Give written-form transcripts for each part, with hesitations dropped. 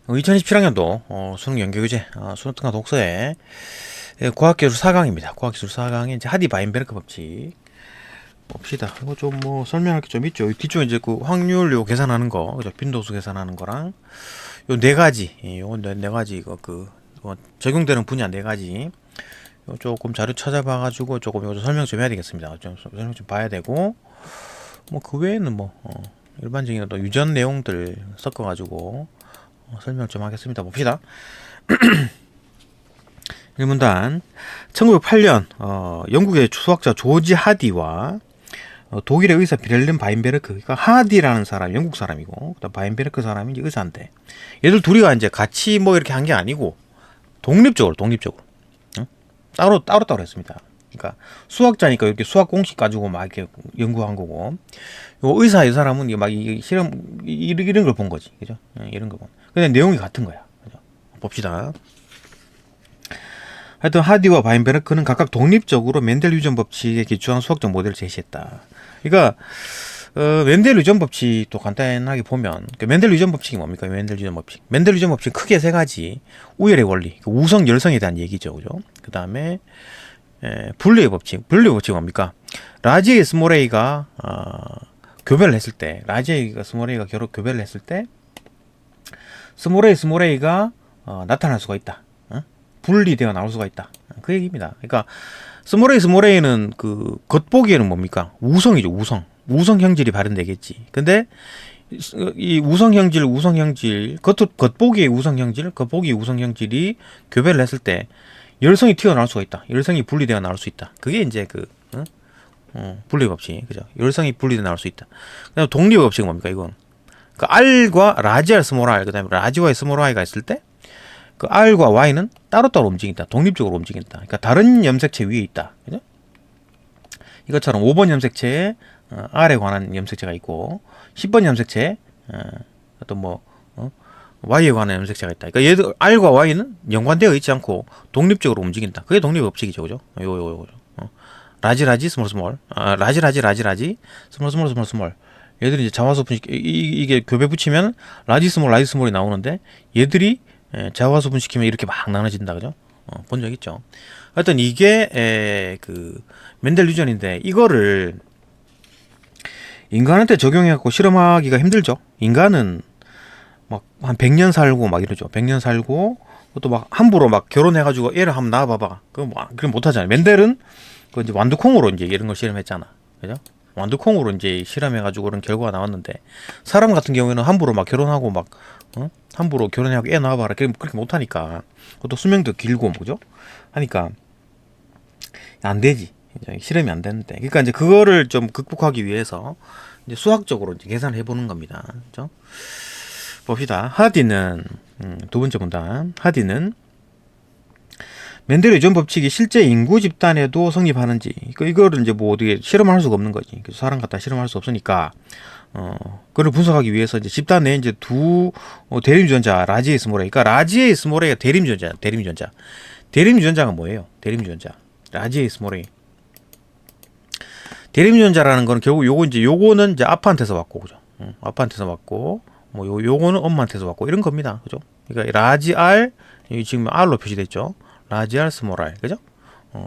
2027학년도 수능 연계교재 수능 특강 독서에 과학기술 4강입니다. 과학기술 4강에 이제 하디 바인베르크 법칙 봅시다. 이거 좀 뭐 설명할 게 좀 있죠. 뒤쪽에 이제 그 확률 요 계산하는 거, 그죠? 빈도수 계산하는 거랑 요 네 가지, 요거 네 가지 이거 적용되는 분야 네 가지. 요 조금 자료 찾아봐가지고 조금 요거 설명 좀 해야 되겠습니다. 좀 설명 좀 봐야 되고 뭐 그 외에는 뭐 일반적인 또 유전 내용들 섞어가지고 설명 좀 하겠습니다. 봅시다. 1문단 1908년 영국의 수학자 조지 하디와 독일의 의사 빌헬름 바인베르크, 그러니까 하디라는 사람 영국 사람이고 그다음 바인베르크 사람이 이제 의사인데 얘들 둘이가 이제 같이 뭐 이렇게 한 게 아니고 독립적으로 응? 따로 했습니다. 그러니까 수학자니까 이렇게 수학 공식 가지고 막 이렇게 연구한 거고, 요 의사 이 사람은 막 이 실험 이런 걸 본 거지, 그죠? 이런 거 본. 근데 내용이 같은 거야, 그죠? 봅시다. 하여튼 하디와 바인베르크는 각각 독립적으로 멘델 유전 법칙에 기초한 수학적 모델을 제시했다. 그러니까 멘델 유전 법칙도 간단하게 보면 멘델 유전 법칙이 뭡니까? 멘델 유전 법칙. 멘델 유전 법칙 크게 세 가지. 우열의 원리, 우성 열성에 대한 얘기죠, 그죠? 그 다음에 분류의 법칙. 분류의 법칙이 뭡니까? 라지에 스모레이가 교배를 했을 때, 라지에가 스모레이가 교배를 했을 때 스모레이가 나타날 수가 있다. 분리되어 나올 수가 있다. 그 얘기입니다. 그러니까 스모레이는 그 겉보기에는 뭡니까? 우성이죠. 우성 형질이 발현되겠지. 근데 이 우성 형질 겉보기의 우성 형질이 교배를 했을 때 열성이 튀어나올 수가 있다. 열성이 분리되어 나올 수 있다. 그게 이제 분리 법칙, 그죠? 열성이 분리되어 나올 수 있다. 그다음 독립 법칙은 뭡니까? 이건 그 R과 라지알 스몰 R, 그다음에 라지와 스몰 Y가 있을 때 그 R과 Y는 따로따로 움직인다. 독립적으로 움직인다. 그러니까 다른 염색체 위에 있다. 그죠? 이것처럼 5번 염색체에 R에 관한 염색체가 있고 10번 염색체에 어떤 Y에 관한 염색체가 있다. 그러니까 얘들 R과 Y는 연관되어 있지 않고 독립적으로 움직인다. 그게 독립 법칙이죠. 그죠? 요거. 라지 스몰 라지 스몰 얘들이 이제 자화수 분식 이게 교배 붙이면 라지 스몰이 나오는데 얘들이 자화수 분식시키면 이렇게 막 나눠진다, 그죠? 본 적 있죠? 하여튼 이게 그 멘델 유전인데 이거를 인간한테 적용해갖고 실험하기가 힘들죠. 인간은 막 한 100년 살고 막 이러죠. 100년 살고 또 막 함부로 막 결혼해가지고 애를 한번 낳아봐봐. 그럼 못하잖아요. 멘델은 그 이제 완두콩으로 이제 이런 걸 실험했잖아, 그죠? 완두콩으로 이제 실험해가지고 그런 결과가 나왔는데 사람 같은 경우에는 함부로 막 결혼하고 막 함부로 결혼하고 애 낳아봐라 그렇게 못하니까, 그것도 수명도 길고 뭐죠? 하니까 안 되지. 실험이 안 되는데, 그러니까 이제 그거를 좀 극복하기 위해서 이제 수학적으로 이제 계산을 해보는 겁니다. 그죠? 봅시다. 하디는 두 번째 문단. 하디는 멘델 유전 법칙이 실제 인구 집단에도 성립하는지, 이거를 이제 뭐 어떻게 실험할 수가 없는 거지. 사람 갖다 실험할 수 없으니까 그걸 분석하기 위해서 이제 집단 내에 이제 두 대림 유전자 라지에 스모레이, 그러니까 라지에 스모레이가 대림 유전자가 뭐예요? 대림 유전자 라지에 스모레이. 대림 유전자라는 거는 결국 요거는 이제 아빠한테서 왔고, 그죠? 아빠한테서 왔고, 뭐 요거는 엄마한테서 왔고 이런 겁니다, 그죠? 그러니까 라지 R, 여기 지금 R로 표시됐죠? 라지 R 스몰 R, 그죠?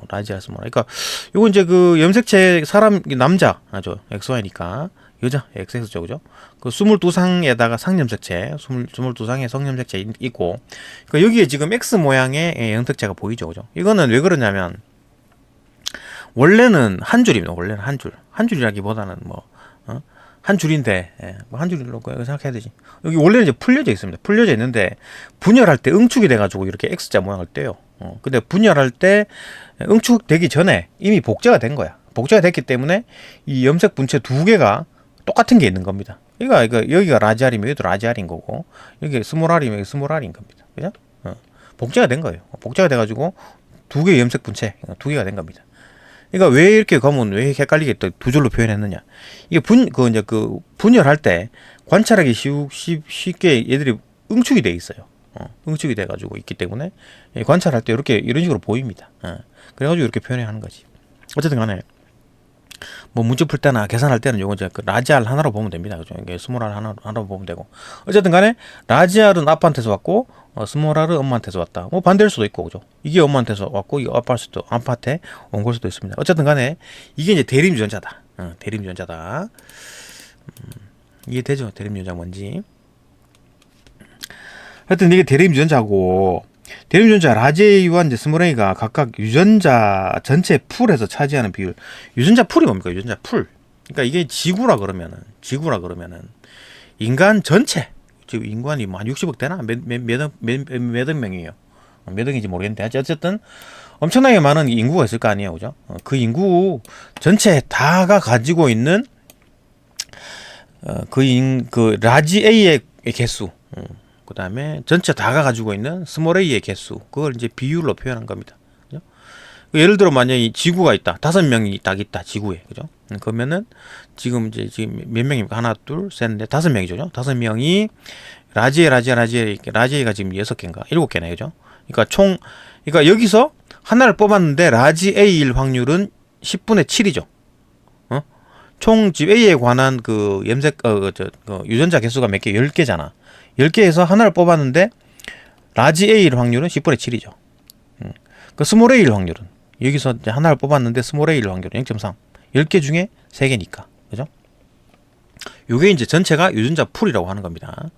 라지 R 스몰 R. 그러니까 요거 이제 그 염색체 사람 남자 아죠, XY니까 여자 XX죠, 그죠? 그 22상에다가 상염색체 22상의 성염색체 있고, 그러니까 여기에 지금 X 모양의 염색체가 보이죠, 그죠? 이거는 왜 그러냐면 원래는 한 줄입니다. 원래는 한 줄이라기보다는 한 줄인데, 한 줄로 생각해야 되지. 여기 원래는 이제 풀려져 있습니다. 풀려져 있는데 분열할 때 응축이 돼가지고 이렇게 X자 모양을 떼요. 근데 분열할 때 응축되기 전에 이미 복제가 된 거야. 복제가 됐기 때문에 이 염색 분체 두 개가 똑같은 게 있는 겁니다. 그러니까 여기가 라지알이면 여기도 라지알인 거고, 여기 스몰알이면 여기 스몰알인 겁니다. 그죠? 복제가 된 거예요. 복제가 돼가지고 두 개의 염색 분체 두 개가 된 겁니다. 그러니까 왜 이렇게 가면 왜 헷갈리게 또 두 줄로 표현했느냐? 이게 분열할 때 관찰하기 쉽게 얘들이 응축이 돼 있어요. 응축이 돼가지고 있기 때문에 관찰할 때 이런 식으로 보입니다. 그래가지고 이렇게 표현하는 거지. 어쨌든 간에 뭐 문제 풀 때나 계산할 때는 요거 이제 그 라지 R 하나로 보면 됩니다. 그죠? 이게 스몰 R 하나로 보면 되고. 어쨌든 간에 라지 R은 아빠한테서 왔고 스몰 R은 엄마한테서 왔다. 뭐 반대일 수도 있고, 그죠? 이게 엄마한테서 왔고 이게 아빠한테 온 걸 수도 있습니다. 어쨌든 간에 이게 이제 대립유전자다. 대립유전자다. 이해되죠? 대립유전자 뭔지. 하여튼 이게 대립유전자고, 대립유전자 라지 A와 이제 스몰 A가 각각 유전자 전체 풀에서 차지하는 비율. 유전자 풀이 뭡니까? 유전자 풀. 그러니까 이게 지구라 그러면은 인간 전체, 지금 인간이 뭐 한 60억 되나? 몇 억 명이에요. 몇 억인지 모르겠는데 어쨌든 엄청나게 많은 인구가 있을 거 아니에요, 그죠? 그 인구 전체 다가 가지고 있는 그 라지 A의 개수, 그 다음에 전체 다가 가지고 있는 스몰 A의 개수, 그걸 이제 비율로 표현한 겁니다. 그죠? 예를 들어 만약에 지구가 있다, 5명이 딱 있다, 지구에, 그죠? 그러면은 지금 몇 명입니까? 하나, 둘, 셋, 넷, 5명이죠, 5명이 라지에가 지금 6개인가, 7개네, 그죠? 그러니까 여기서 하나를 뽑았는데 라지 A일 확률은 10분의 7이죠. 총 지금 A에 관한 그 유전자 개수가 몇 개? 10개잖아. 10개에서 하나를 뽑았는데 라지 A일 확률은 10분의 7이죠. 그 스몰 A일 확률은 여기서 이제 하나를 뽑았는데 스몰 A일 확률은 0.3. 10개 중에 3개니까. 그죠? 요게 이제 전체가 유전자 풀이라고 하는 겁니다.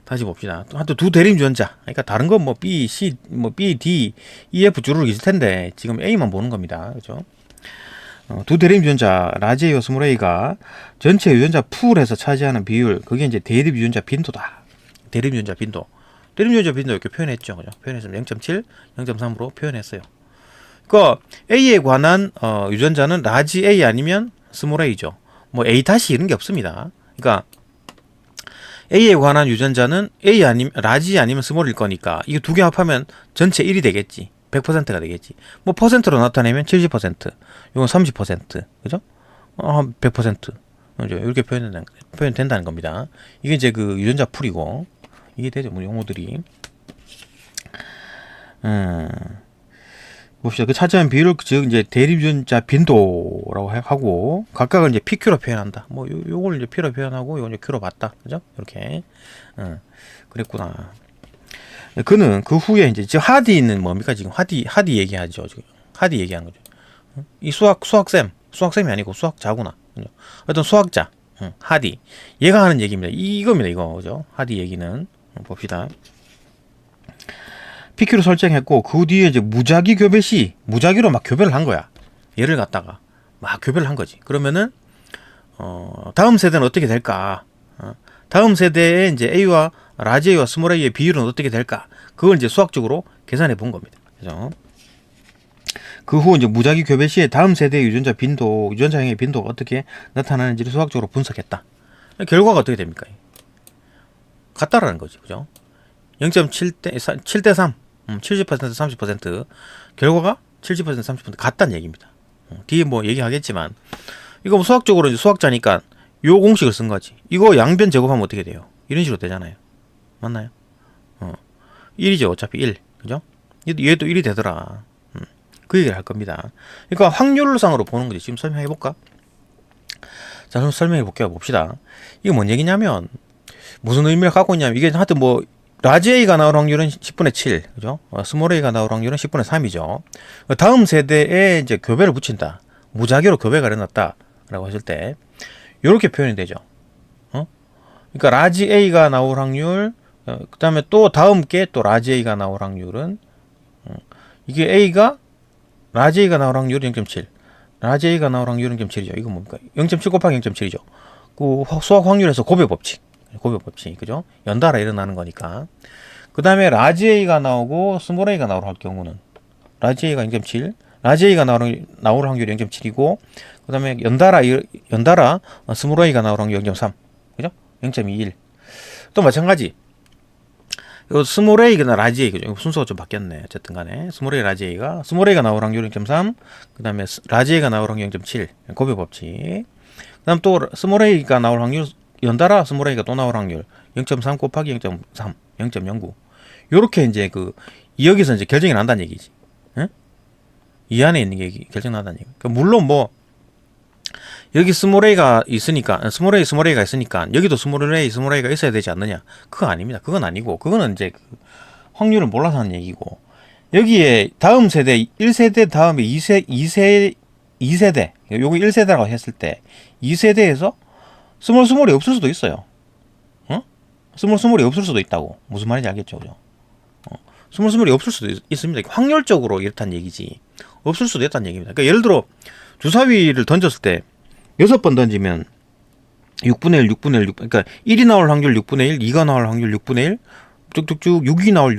다시 봅시다. 또 두 대립 유전자. 그러니까 다른 건 뭐 B, C, 뭐 B, D, E, F 주르륵 있을 텐데 지금 A만 보는 겁니다. 그죠? 두 대립 유전자 라지 A와 스몰 A가 전체 유전자 풀에서 차지하는 비율, 그게 이제 대립 유전자 빈도다. 대립 유전자 빈도. 대립 유전자 빈도 이렇게 표현했죠. 그죠? 표현했으면 0.7, 0.3으로 표현했어요. 그러니까 A에 관한 유전자는 라지 A 아니면 스몰 A죠. 뭐 A 다시 이런 게 없습니다. 그러니까 A에 관한 유전자는 라지 아니면 스몰일 거니까 이거 두 개 합하면 전체 1이 되겠지. 100%가 되겠지. 뭐 퍼센트로 나타내면 70%, 이건 30%, 그죠? 100%. 그죠? 이렇게 표현된다는 겁니다. 이게 이제 그 유전자 풀이고, 이게 되죠, 뭐 용어들이. 봅시다. 그 차지하는 비율을 즉 이제 대립 유전자 빈도라고 하고, 각각을 이제 PQ로 표현한다. 뭐 요걸 이제 P로 표현하고, 요걸 이제 Q로 봤다, 그죠? 이렇게. 그랬구나. 그는 그 후에 이제 지금 하디는 뭡니까? 지금 하디 얘기하죠. 지금 하디 얘기하는 거죠. 이 수학쌤이 아니고 수학자구나. 어떤 수학자, 하디. 얘가 하는 얘기입니다. 이겁니다, 이거. 그죠? 하디 얘기는. 봅시다. PQ를 설정했고, 그 뒤에 이제 무작위 교배 시, 무작위로 막 교배를 한 거야. 얘를 갖다가 막 교배를 한 거지. 그러면은, 다음 세대는 어떻게 될까? 다음 세대에 이제 A와 라지 A와 스몰 A의 비율은 어떻게 될까? 그걸 이제 수학적으로 계산해 본 겁니다. 그죠? 그 후 이제 무작위 교배 시에 다음 세대의 유전자형의 빈도가 어떻게 나타나는지를 수학적으로 분석했다. 결과가 어떻게 됩니까? 같다라는 거지. 그죠? 7대 3. 70% 30%. 결과가 70% 30% 같다는 얘기입니다. 뒤에 뭐 얘기하겠지만, 이거 뭐 수학적으로 이제 수학자니까 요 공식을 쓴 거지. 이거 양변 제곱하면 어떻게 돼요? 이런 식으로 되잖아요. 맞나요? 1이죠. 어차피 1. 그죠? 얘도 1이 되더라. 그 얘기를 할 겁니다. 그러니까 확률상으로 보는 거지. 지금 설명해 볼까? 자, 그럼 설명해 볼게요. 봅시다. 이게 뭔 얘기냐면, 무슨 의미를 갖고 있냐면, 이게 하여튼 뭐, 라지 A가 나올 확률은 10분의 7. 그죠? 스몰 A가 나올 확률은 10분의 3이죠. 다음 세대에 이제 교배를 붙인다. 무작위로 교배가 일어났다. 라고 했을 때, 요렇게 표현이 되죠. 그러니까 라지 A가 나올 확률, 그 다음에 또 다음 게 또 라지 A가 나올 확률은, 이게 라지 A가 나올 확률이 0.7. 라지 A가 나올 확률은 0.7이죠. 이거 뭡니까? 0.7 곱하기 0.7이죠. 그 수학 확률에서 고배 법칙, 그죠? 연달아 일어나는 거니까. 그 다음에 라지 A가 나오고 스몰 A가 나올 경우는, 라지 A가 0.7, 라지 A가 나올 확률이 0.7이고, 그 다음에 연달아 스몰 A가 나올 확률이 0.3, 그죠? 0.21. 또 마찬가지. 요 스몰 A나 라지 A, 그죠? 순서가 좀 바뀌었네. 어쨌든 간에. 스몰 A, 라지 A가, 스몰 A가 나올 확률 0.3, 그 다음에 라지 A가 나올 확률 0.7. 고배 법칙. 그 다음 또 스몰 A가 나올 확률, 연달아 스몰 A가 또 나올 확률 0.3 곱하기 0.3, 0.09. 요렇게 이제 여기서 이제 결정이 난다는 얘기지. 이 안에 있는 게 결정 난다는 얘기. 그러니까 물론 뭐, 여기 스몰 A가 있으니까, 스몰 A가 있으니까, 여기도 스몰 A가 있어야 되지 않느냐? 그거 아닙니다. 그건 아니고, 그거는 이제 확률을 몰라서 하는 얘기고, 여기에 다음 세대, 1세대 다음에 2세대, 요거 1세대라고 했을 때, 2세대에서 스몰이 없을 수도 있어요. 어? 스몰이 없을 수도 있다고. 무슨 말인지 알겠죠? 그죠? 스몰이 없을 수도 있습니다. 확률적으로 이렇다는 얘기지. 없을 수도 있다는 얘기입니다. 그러니까 예를 들어, 주사위를 던졌을 때, 6번 던지면 6분의 1, 6분의 1, 그러니까 1이 나올 확률 6분의 1, 2가 나올 확률 6분의 1, 쭉쭉쭉 6이 나올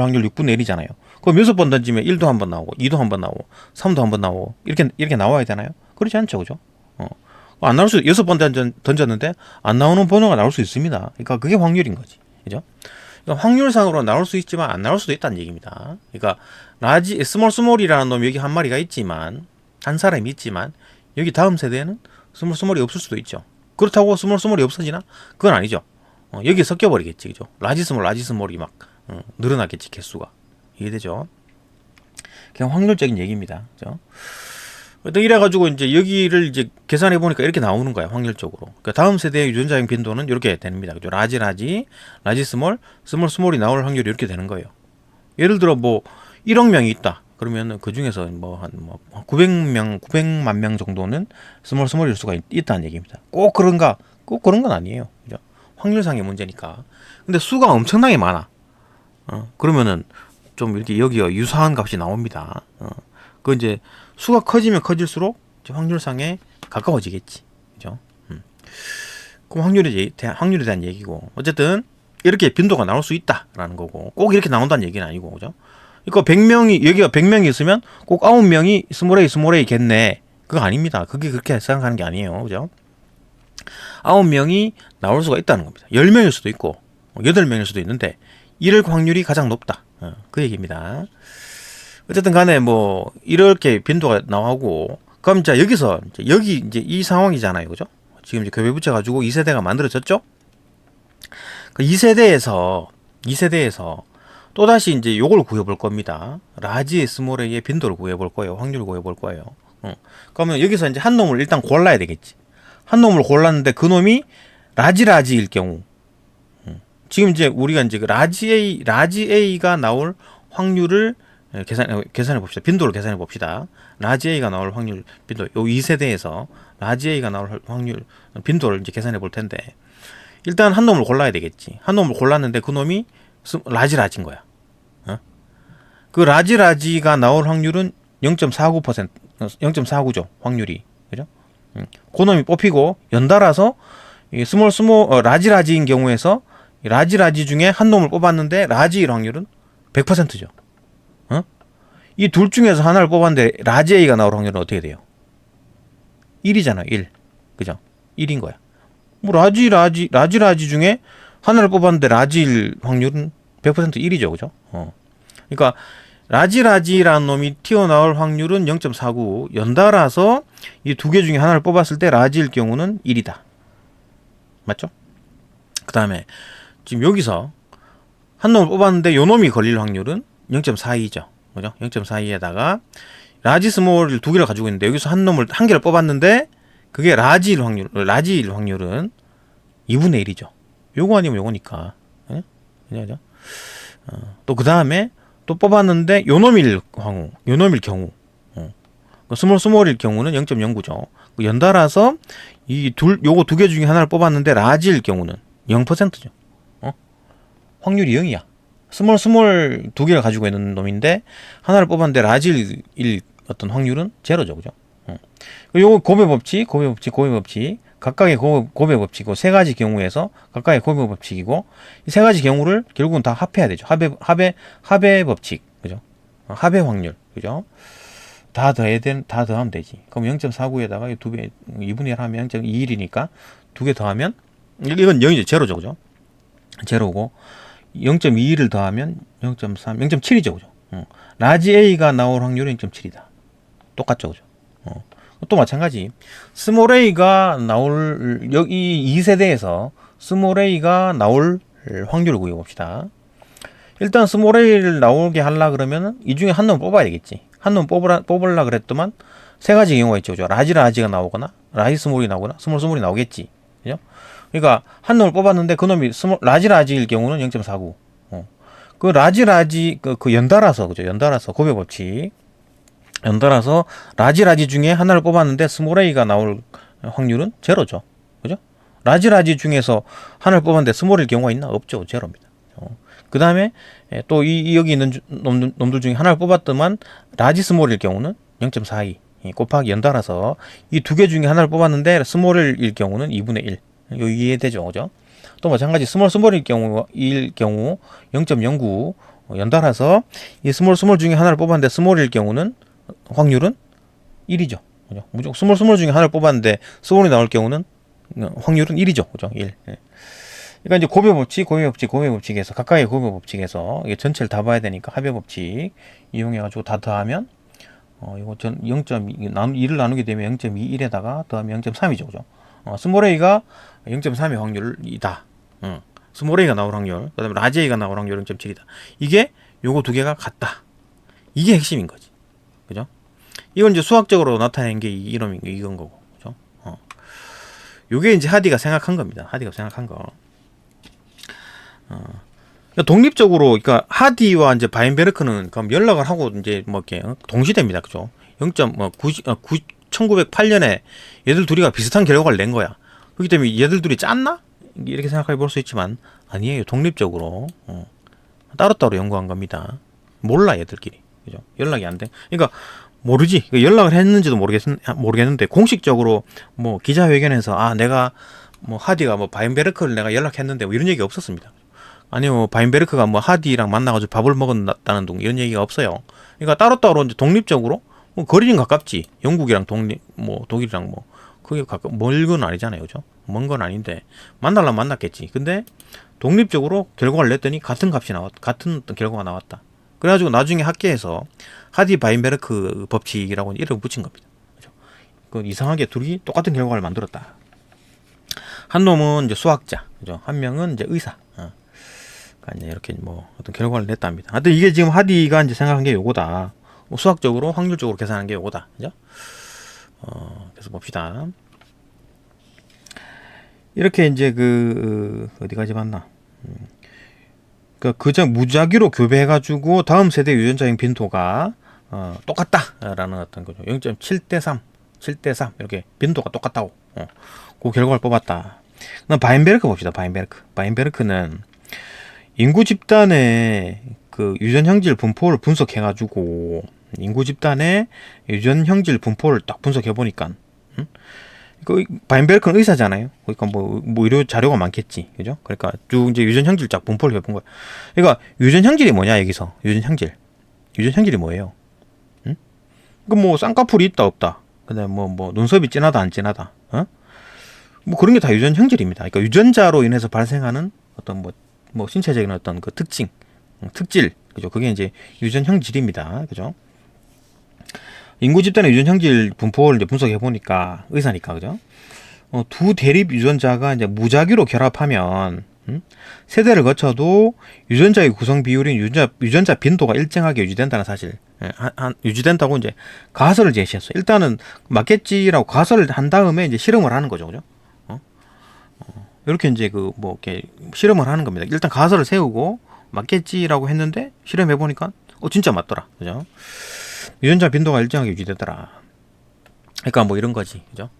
확률 6분의 1이잖아요. 그럼 6번 던지면 1도 한 번 나오고, 2도 한 번 나오고, 3도 한 번 나오고, 이렇게 나와야 되나요? 그렇지 않죠, 그죠? 안 나올 수, 6번 던졌는데, 안 나오는 번호가 나올 수 있습니다. 그러니까 그게 확률인 거지. 그죠? 그러니까 확률상으로 나올 수 있지만, 안 나올 수도 있다는 얘기입니다. 그러니까, 스몰이라는 놈이 여기 한 마리가 있지만, 한 사람이 있지만, 여기 다음 세대에는 스몰이 없을 수도 있죠. 그렇다고 스몰이 없어지나? 그건 아니죠. 여기 섞여버리겠지, 그죠? 라지 스몰이 막 늘어나겠지, 개수가. 이해되죠? 그냥 확률적인 얘기입니다, 그죠? 이래가지고 이제 여기를 이제 계산해 보니까 이렇게 나오는 거야, 확률적으로. 그러니까 다음 세대의 유전자형 빈도는 이렇게 됩니다, 그죠? 라지 스몰이 나올 확률이 이렇게 되는 거예요. 예를 들어 뭐 1억 명이 있다. 그러면 그 중에서 한 900만 명 정도는 스몰일 수가 있다는 얘기입니다. 꼭 그런가? 꼭 그런 건 아니에요. 그죠? 확률상의 문제니까. 근데 수가 엄청나게 많아. 그러면은 좀 이렇게 여기요 유사한 값이 나옵니다. 그 이제 수가 커지면 커질수록 확률상에 가까워지겠지. 그죠? 그럼 확률에 대한 얘기고. 어쨌든 이렇게 빈도가 나올 수 있다라는 거고. 꼭 이렇게 나온다는 얘기는 아니고. 그죠? 그러니까 여기가 100명이 있으면 꼭 9명이 스몰 A겠네. 그거 아닙니다. 그게 그렇게 생각하는 게 아니에요. 그죠? 9명이 나올 수가 있다는 겁니다. 10명일 수도 있고, 8명일 수도 있는데, 이럴 확률이 가장 높다. 그 얘기입니다. 어쨌든 간에 뭐, 이렇게 빈도가 나오고, 그럼 자, 여기 이제 이 상황이잖아요. 그죠? 지금 이제 교배 붙여가지고 2세대가 만들어졌죠? 그 2세대에서 또다시 이제 요걸 구해볼 겁니다. 라지 스몰 A의 빈도를 구해볼 거예요. 확률을 구해볼 거예요. 그러면 여기서 이제 한 놈을 일단 골라야 되겠지. 한 놈을 골랐는데 그 놈이 라지일 경우. 지금 이제 우리가 이제 그 라지 A가 나올 확률을 계산해 봅시다. 빈도를 계산해 봅시다. 라지 A가 나올 확률 빈도. 요 2세대에서 라지 A가 나올 확률 빈도를 이제 계산해 볼 텐데. 일단 한 놈을 골라야 되겠지. 한 놈을 골랐는데 그 놈이 라지인 거야. 그 라지가 나올 확률은 0.49%, 0.49죠. 확률이. 그죠? 그 놈이 뽑히고, 연달아서, 라지인 경우에서, 라지 중에 한 놈을 뽑았는데, 라지일 확률은 100%죠. 이 둘 중에서 하나를 뽑았는데, 라지 A가 나올 확률은 어떻게 돼요? 1이잖아요, 1. 그죠? 1인 거야. 뭐, 라지 중에 하나를 뽑았는데, 라지일 확률은 100% 1이죠. 그죠? 그러니까, 라지라는 놈이 튀어나올 확률은 0.49. 연달아서 이 두 개 중에 하나를 뽑았을 때 라지일 경우는 1이다. 맞죠? 그 다음에 지금 여기서 한 놈을 뽑았는데 요 놈이 걸릴 확률은 0.42죠. 그죠? 0.42에다가 라지 스몰을 두 개를 가지고 있는데 여기서 한 개를 뽑았는데 그게 라지일 확률은 2분의 1이죠. 요거 아니면 요거니까. 그죠? 또 그 다음에 또 뽑았는데 요놈일 경우 스몰일 경우는 0.09죠. 연달아서 요거 두 개 중에 하나를 뽑았는데 라지일 경우는 0%죠. 확률이 0이야. 스몰 두 개를 가지고 있는 놈인데 하나를 뽑았는데 라지일 어떤 확률은 제로죠. 그죠? 요거 고배 법칙 각각의 고배 법칙이고 세 가지 경우에서 각각의 고배 법칙이고 이 세 가지 경우를 결국은 다 합해야 되죠. 합의 법칙, 그죠? 합의 확률, 그죠? 다 더하면 되지. 그럼 0.49에다가 두 배, 2분의 1 하면 0.21이니까 두 개 더하면 이건 0이죠. 제로죠, 그죠? 제로고 0.21을 더하면 0.3, 0.7이죠, 그죠? 라지 A가 나올 확률은 0.7이다. 똑같죠, 그죠? 또 마찬가지. 스몰 A가 나올, 여기 2세대에서 스몰 A가 나올 확률을 구해봅시다. 일단 스몰 A를 나오게 하려 그러면 이 중에 한 놈 뽑아야 되겠지. 한 놈 뽑으려 그랬더만 세 가지 경우가 있죠. 그죠? 라지가 나오거나, 라지 스몰이 나오거나, 스몰이 나오겠지. 그죠? 그러니까, 한 놈을 뽑았는데, 그 놈이 라지일 경우는 0.49. 그 라지, 그 연달아서, 그죠? 연달아서, 고배 법칙. 연달아서, 라지 중에 하나를 뽑았는데, 스몰 A가 나올 확률은 제로죠. 그죠? 라지 중에서 하나를 뽑았는데, 스몰일 경우가 있나? 없죠. 제로입니다. 그 다음에, 또 여기 있는 놈들 중에 하나를 뽑았더만, 라지 스몰일 경우는 0.42. 곱하기 연달아서, 이 두 개 중에 하나를 뽑았는데, 스몰일 경우는 2분의 1. 요 이해되죠? 그죠? 또 마찬가지 스몰일 경우 0.09 연달아서 이 스몰 중에 하나를 뽑았는데 스몰일 경우는 확률은 1이죠. 그죠? 무조건 스몰 중에 하나를 뽑았는데 스몰이 나올 경우는 확률은 1이죠. 그죠? 1. 그러니까 이제 고배 법칙에서 각각의 고배 법칙에서 이게 전체를 다 봐야 되니까 합의 법칙 이용해 가지고 다 더하면 이거 2를 나누게 되면 0.21에다가 더하면 0.3이죠. 그죠? 스몰 A가 0.3의 확률이다. 스몰 A가 나올 확률, 그 다음에 라지 A가 나올 확률 0.7이다. 이게 요거 두 개가 같다. 이게 핵심인 거지. 그죠? 이건 이제 수학적으로 나타낸 게 이건 거고. 그죠? 요게 이제 하디가 생각한 겁니다. 하디가 생각한 거. 그러니까 독립적으로, 그러니까 하디와 이제 바인베르크는 그럼 연락을 하고 이제 뭐 이렇게 동시대입니다. 그죠? 1908년에 얘들 둘이가 비슷한 결과를 낸 거야. 그렇기 때문에 얘들 둘이 짰나? 이렇게 생각해 볼 수 있지만 아니에요. 독립적으로 따로따로 연구한 겁니다. 몰라 얘들끼리. 그죠? 연락이 안 돼. 그러니까 모르지. 연락을 했는지도 모르겠는데 공식적으로 뭐 기자회견에서 내가 뭐 하디가 뭐 바인베르크를 내가 연락했는데 뭐 이런 얘기 없었습니다. 아니요, 바인베르크가 뭐 하디랑 만나가지고 밥을 먹었다는 둥 이런 얘기가 없어요. 그러니까 따로따로 이제 독립적으로 뭐 거리는 가깝지. 영국이랑 독일이랑 뭐 그게 멀 건 아니잖아요, 그죠? 먼 건 아닌데 만나려면 만났겠지. 근데 독립적으로 결과를 냈더니 같은 결과가 나왔다. 그래가지고 나중에 학계에서 하디 바인베르크 법칙이라고 이름을 붙인 겁니다. 그죠? 그 이상하게 둘이 똑같은 결과를 만들었다. 한 놈은 이제 수학자, 그죠? 한 명은 이제 의사. 그러니까 이제 이렇게 뭐 어떤 결과를 냈답니다. 하여튼 이게 지금 하디가 이제 생각한 게 요거다. 수학적으로 확률적으로 계산한 게 요거다. 그죠? 그래서 봅시다. 이렇게 이제 어디까지 봤나? 그저 무작위로 교배해가지고 다음 세대 유전자형 빈도가 똑같다라는 어떤 거죠. 0.7대 3, 7대 3 이렇게 빈도가 똑같다고. 그 결과를 뽑았다. 그럼 바인베르크 봅시다. 바인베르크는 인구 집단의 그 유전 형질 분포를 분석해가지고 인구 집단의 유전 형질 분포를 딱 분석해 보니까, 그 바인베르크는 의사잖아요. 그러니까 뭐 의료 자료가 많겠지, 그죠? 그러니까 쭉 이제 유전 형질 쫙 분포를 해본 거야. 그러니까 유전 형질이 뭐냐 여기서 유전 형질이 뭐예요? 그 뭐 쌍꺼풀이 있다 없다. 그다음 뭐 눈썹이 진하다 안 진하다. 뭐 그런 게 다 유전 형질입니다. 그러니까 유전자로 인해서 발생하는 어떤 뭐 신체적인 어떤 그 특징, 특질, 그죠? 그게 이제 유전 형질입니다, 그죠? 인구 집단의 유전 형질 분포를 이제 분석해 보니까 의사니까, 그죠? 두 대립 유전자가 이제 무작위로 결합하면 세대를 거쳐도 유전자의 구성 비율인 유전자 빈도가 일정하게 유지된다는 사실, 유지된다고 이제 가설을 제시했어요. 일단은 맞겠지라고 가설을 한 다음에 이제 실험을 하는 거죠, 그죠? 이렇게 이제 이렇게 실험을 하는 겁니다. 일단 가설을 세우고 맞겠지라고 했는데 실험해 보니까 진짜 맞더라, 그죠? 유전자 빈도가 일정하게 유지되더라. 그러니까 뭐 이런 거지, 그죠?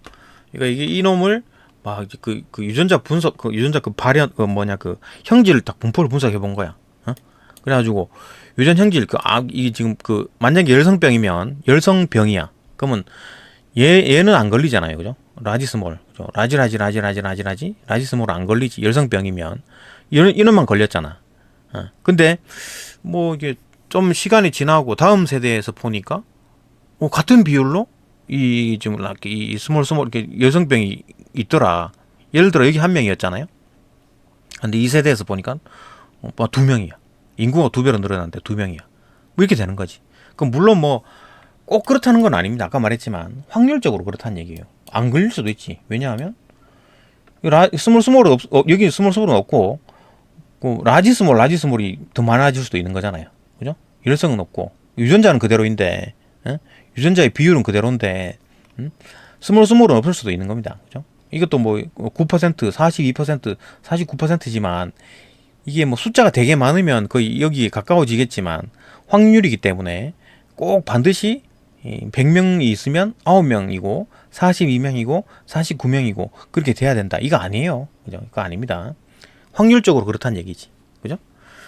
그러니까 이놈을 막 그 유전자 분석, 유전자 발현, 형질을 딱 분포를 분석해 본 거야. 그래가지고 유전 형질, 이게 지금 만약에 열성병이야. 그러면 얘는 안 걸리잖아요, 그죠? 라지스몰, 그죠? 라지스몰 안 걸리지. 열성병이면 이놈만 걸렸잖아. 근데 뭐 이게 좀 시간이 지나고 다음 세대에서 보니까 같은 비율로 이 스몰 이렇게 여성병이 있더라. 예를 들어 여기 한 명이었잖아요. 근데 이 세대에서 보니까 두 명이야. 인구가 2배로 늘어났는데 2명이야. 뭐 이렇게 되는 거지. 그럼 물론 뭐 꼭 그렇다는 건 아닙니다. 아까 말했지만 확률적으로 그렇다는 얘기예요. 안 걸릴 수도 있지. 왜냐하면 스몰은 여기 스몰은 없고 라지스몰이 더 많아질 수도 있는 거잖아요. 그죠? 일성은 없고 유전자는 그대로인데 유전자의 비율은 그대로인데 스몰은 없을 수도 있는 겁니다. 그죠? 이것도 뭐 9%, 42%, 49%지만 이게 뭐 숫자가 되게 많으면 거의 여기에 가까워지겠지만 확률이기 때문에 꼭 반드시 100명이 있으면 9명이고 42명이고 49명이고 그렇게 돼야 된다. 이거 아니에요. 그죠? 이거 아닙니다. 확률적으로 그렇다는 얘기지. 그죠?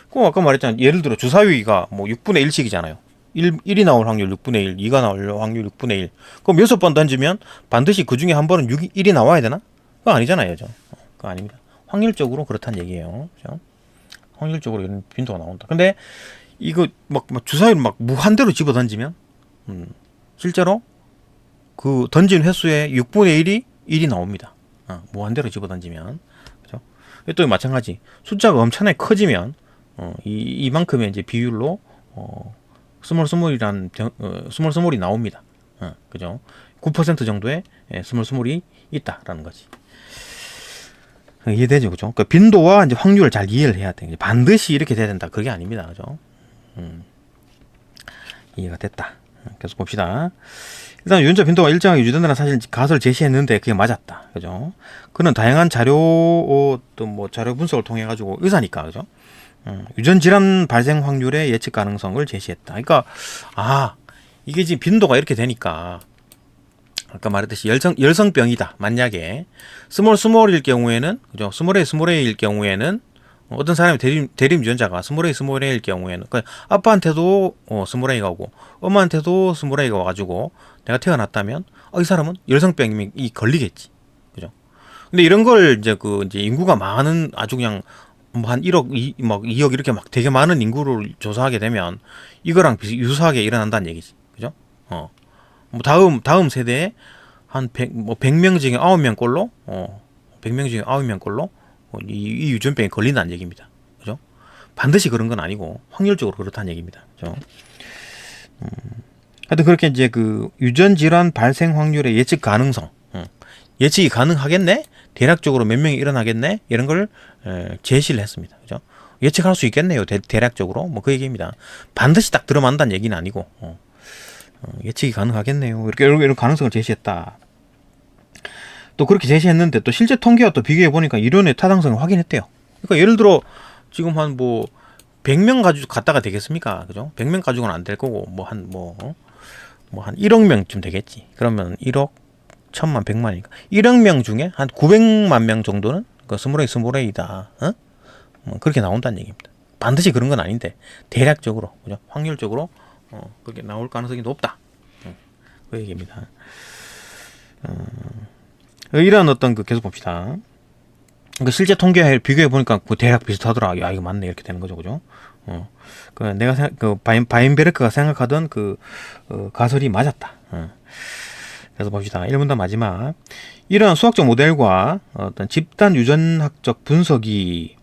그럼 아까 말했잖아. 예를 들어 주사위가 뭐 6분의 1씩이잖아요. 1이 나올 확률 6분의 1, 2가 나올 확률 6분의 1. 그럼 6번 던지면 반드시 그 중에 한 번은 1이 나와야 되나? 그거 아니잖아요. 그죠? 그거 아닙니다. 확률적으로 그렇다는 얘기예요. 그죠? 확률적으로 이런 빈도가 나온다. 근데 이거 막 주사위를 막 무한대로 집어 던지면 실제로 그 던진 횟수의 6분의 1이 나옵니다. 무한대로 집어 던지면. 그죠? 또 마찬가지. 숫자가 엄청나게 커지면 이만큼의 이제 비율로 스몰이 나옵니다. 그죠? 9% 정도의 스몰이 있다라는 거지. 이해되죠, 그죠? 그러니까 빈도와 이제 확률을 잘 이해를 해야 돼. 반드시 이렇게 돼야 된다. 그게 아닙니다, 그죠? 이해가 됐다. 계속 봅시다. 일단 유전자 빈도가 일정하게 유지된다는 사실 가설을 제시했는데 그게 맞았다, 그죠? 그는 다양한 자료 또 뭐 자료 분석을 통해 가지고 의사니까, 그죠? 유전 질환 발생 확률의 예측 가능성을 제시했다. 그러니까 이게 지금 빈도가 이렇게 되니까 아까 말했듯이 열성병이다. 만약에 스몰일 경우에는 그죠? 스몰일 경우에는 어떤 사람이 대림 유전자가 스몰일 경우에는 그러니까 아빠한테도 스몰A가 오고 엄마한테도 스몰A가 와가지고 내가 태어났다면 이 사람은 열성병이 걸리겠지. 그죠? 근데 이런 걸 이제 이제 인구가 많은 아주 그냥 뭐 한 1억, 2억 이렇게 막 되게 많은 인구를 조사하게 되면 이거랑 유사하게 일어난다는 얘기지. 그죠? 뭐 다음 세대에 한 100명 중에 9명꼴로 100명 중에 9명꼴로 이 유전병에 걸린다는 얘기입니다. 그죠? 반드시 그런 건 아니고 확률적으로 그렇다는 얘기입니다. 그죠? 하여튼 그렇게 이제 그 유전 질환 발생 확률의 예측 가능성, 예측이 가능하겠네? 대략적으로 몇 명이 일어나겠네? 이런 걸 제시를 했습니다. 그죠? 예측할 수 있겠네요. 대략적으로 뭐 그 얘기입니다. 반드시 딱 들어만다는 얘기는 아니고 예측이 가능하겠네요. 이런 가능성을 제시했다. 또 그렇게 제시했는데 또 실제 통계와 또 비교해 보니까 이론의 타당성을 확인했대요. 그러니까 예를 들어 지금 한 100명 가지고 갖다가 되겠습니까? 그죠? 100명 가지고는 안 될 거고 한 1억 명쯤 되겠지. 그러면 1억 1000만 100만이니까 1억 명 중에 한 900만 명 정도는 그 스몰A이다. 그렇게 나온다는 얘기입니다. 반드시 그런 건 아닌데 대략적으로 그죠? 확률적으로 그렇게 나올 가능성이 높다. 그 얘기입니다. 이런 어떤 계속 봅시다. 그러니까 실제 통계에 비교해 보니까 대략 비슷하더라. 야 이거 맞네 이렇게 되는 거죠, 그죠? 내가 바인베르크가 생각하던 가설이 맞았다. 그래서 봅시다. 1문단 마지막. 이러한 수학적 모델과 어떤 집단 유전학적 분석이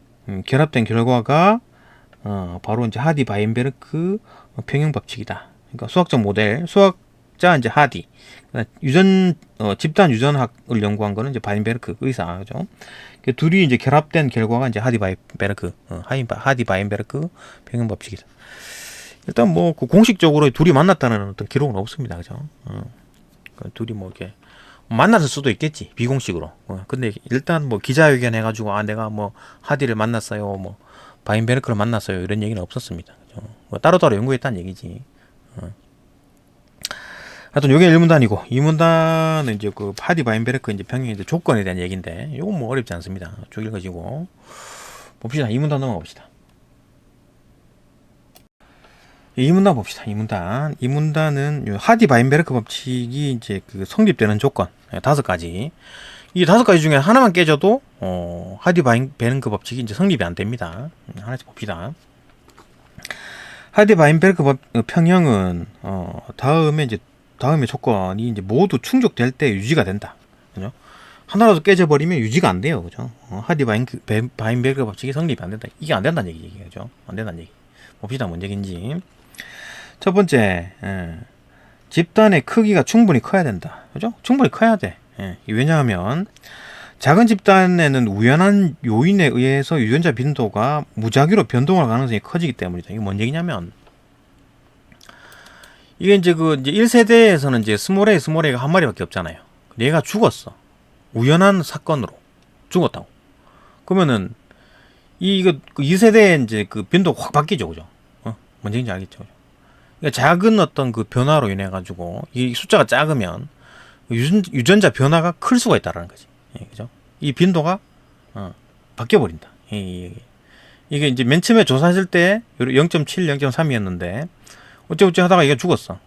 결합된 결과가 바로 이제 하디 바인베르크 평형 법칙이다. 그러니까 수학적 모델, 수학자 이제 하디, 집단 유전학을 연구한 거는 이제 바인베르크 의사, 그죠? 둘이 이제 결합된 결과가 이제 하디 바인베르크 평형 법칙이다. 일단 그 공식적으로 둘이 만났다는 어떤 기록은 없습니다, 그죠? 둘이 이렇게 만났을 수도 있겠지, 비공식으로. 근데 일단 기자회견 해가지고 내가 하디를 만났어요, 바인베르크를 만났어요, 이런 얘기는 없었습니다. 그죠? 따로따로 연구했다는 얘기지. 하여튼 요게 1문단이고 2문단은 이제 하디 바인베르크 이제 평형의 조건에 대한 얘기인데 요건 어렵지 않습니다. 쭉 읽어지고 봅시다. 2문단 넘어갑시다. 2문단 봅시다. 2문단은 하디 바인베르크 법칙이 이제 성립되는 조건 5가지. 이 5가지 중에 하나만 깨져도 하디 바인베르크 법칙이 이제 성립이 안 됩니다. 하나씩 봅시다. 하디 바인베르크 평형은 다음에 조건이 이제 모두 충족될 때 유지가 된다. 그죠? 하나라도 깨져버리면 유지가 안 돼요. 그죠? 하디 바인베르크 법칙이 성립이 안 된다. 이게 안 된다는 얘기죠. 그죠? 안 된다는 얘기. 봅시다. 뭔 얘기인지. 첫 번째, 집단의 크기가 충분히 커야 된다. 그죠? 충분히 커야 돼. 왜냐하면 작은 집단에는 우연한 요인에 의해서 유전자 빈도가 무작위로 변동할 가능성이 커지기 때문이다. 이게 뭔 얘기냐면 이게 이제 이제 1세대에서는 이제 스모레이가 한 마리밖에 없잖아요. 얘가 죽었어. 우연한 사건으로 죽었다고. 그러면은 이거 2세대에 이제 그 빈도가 확 바뀌죠, 그죠? 뭔지 알겠죠, 그죠? 그러니까 작은 어떤 그 변화로 인해 가지고 이 숫자가 작으면 유전자 변화가 클 수가 있다라는 거지, 그죠? 이 빈도가 바뀌어 버린다. 이게 이제 맨 처음에 조사했을 때 0.7, 0.3이었는데 어쩌고저쩌고 하다가 이게 죽었어,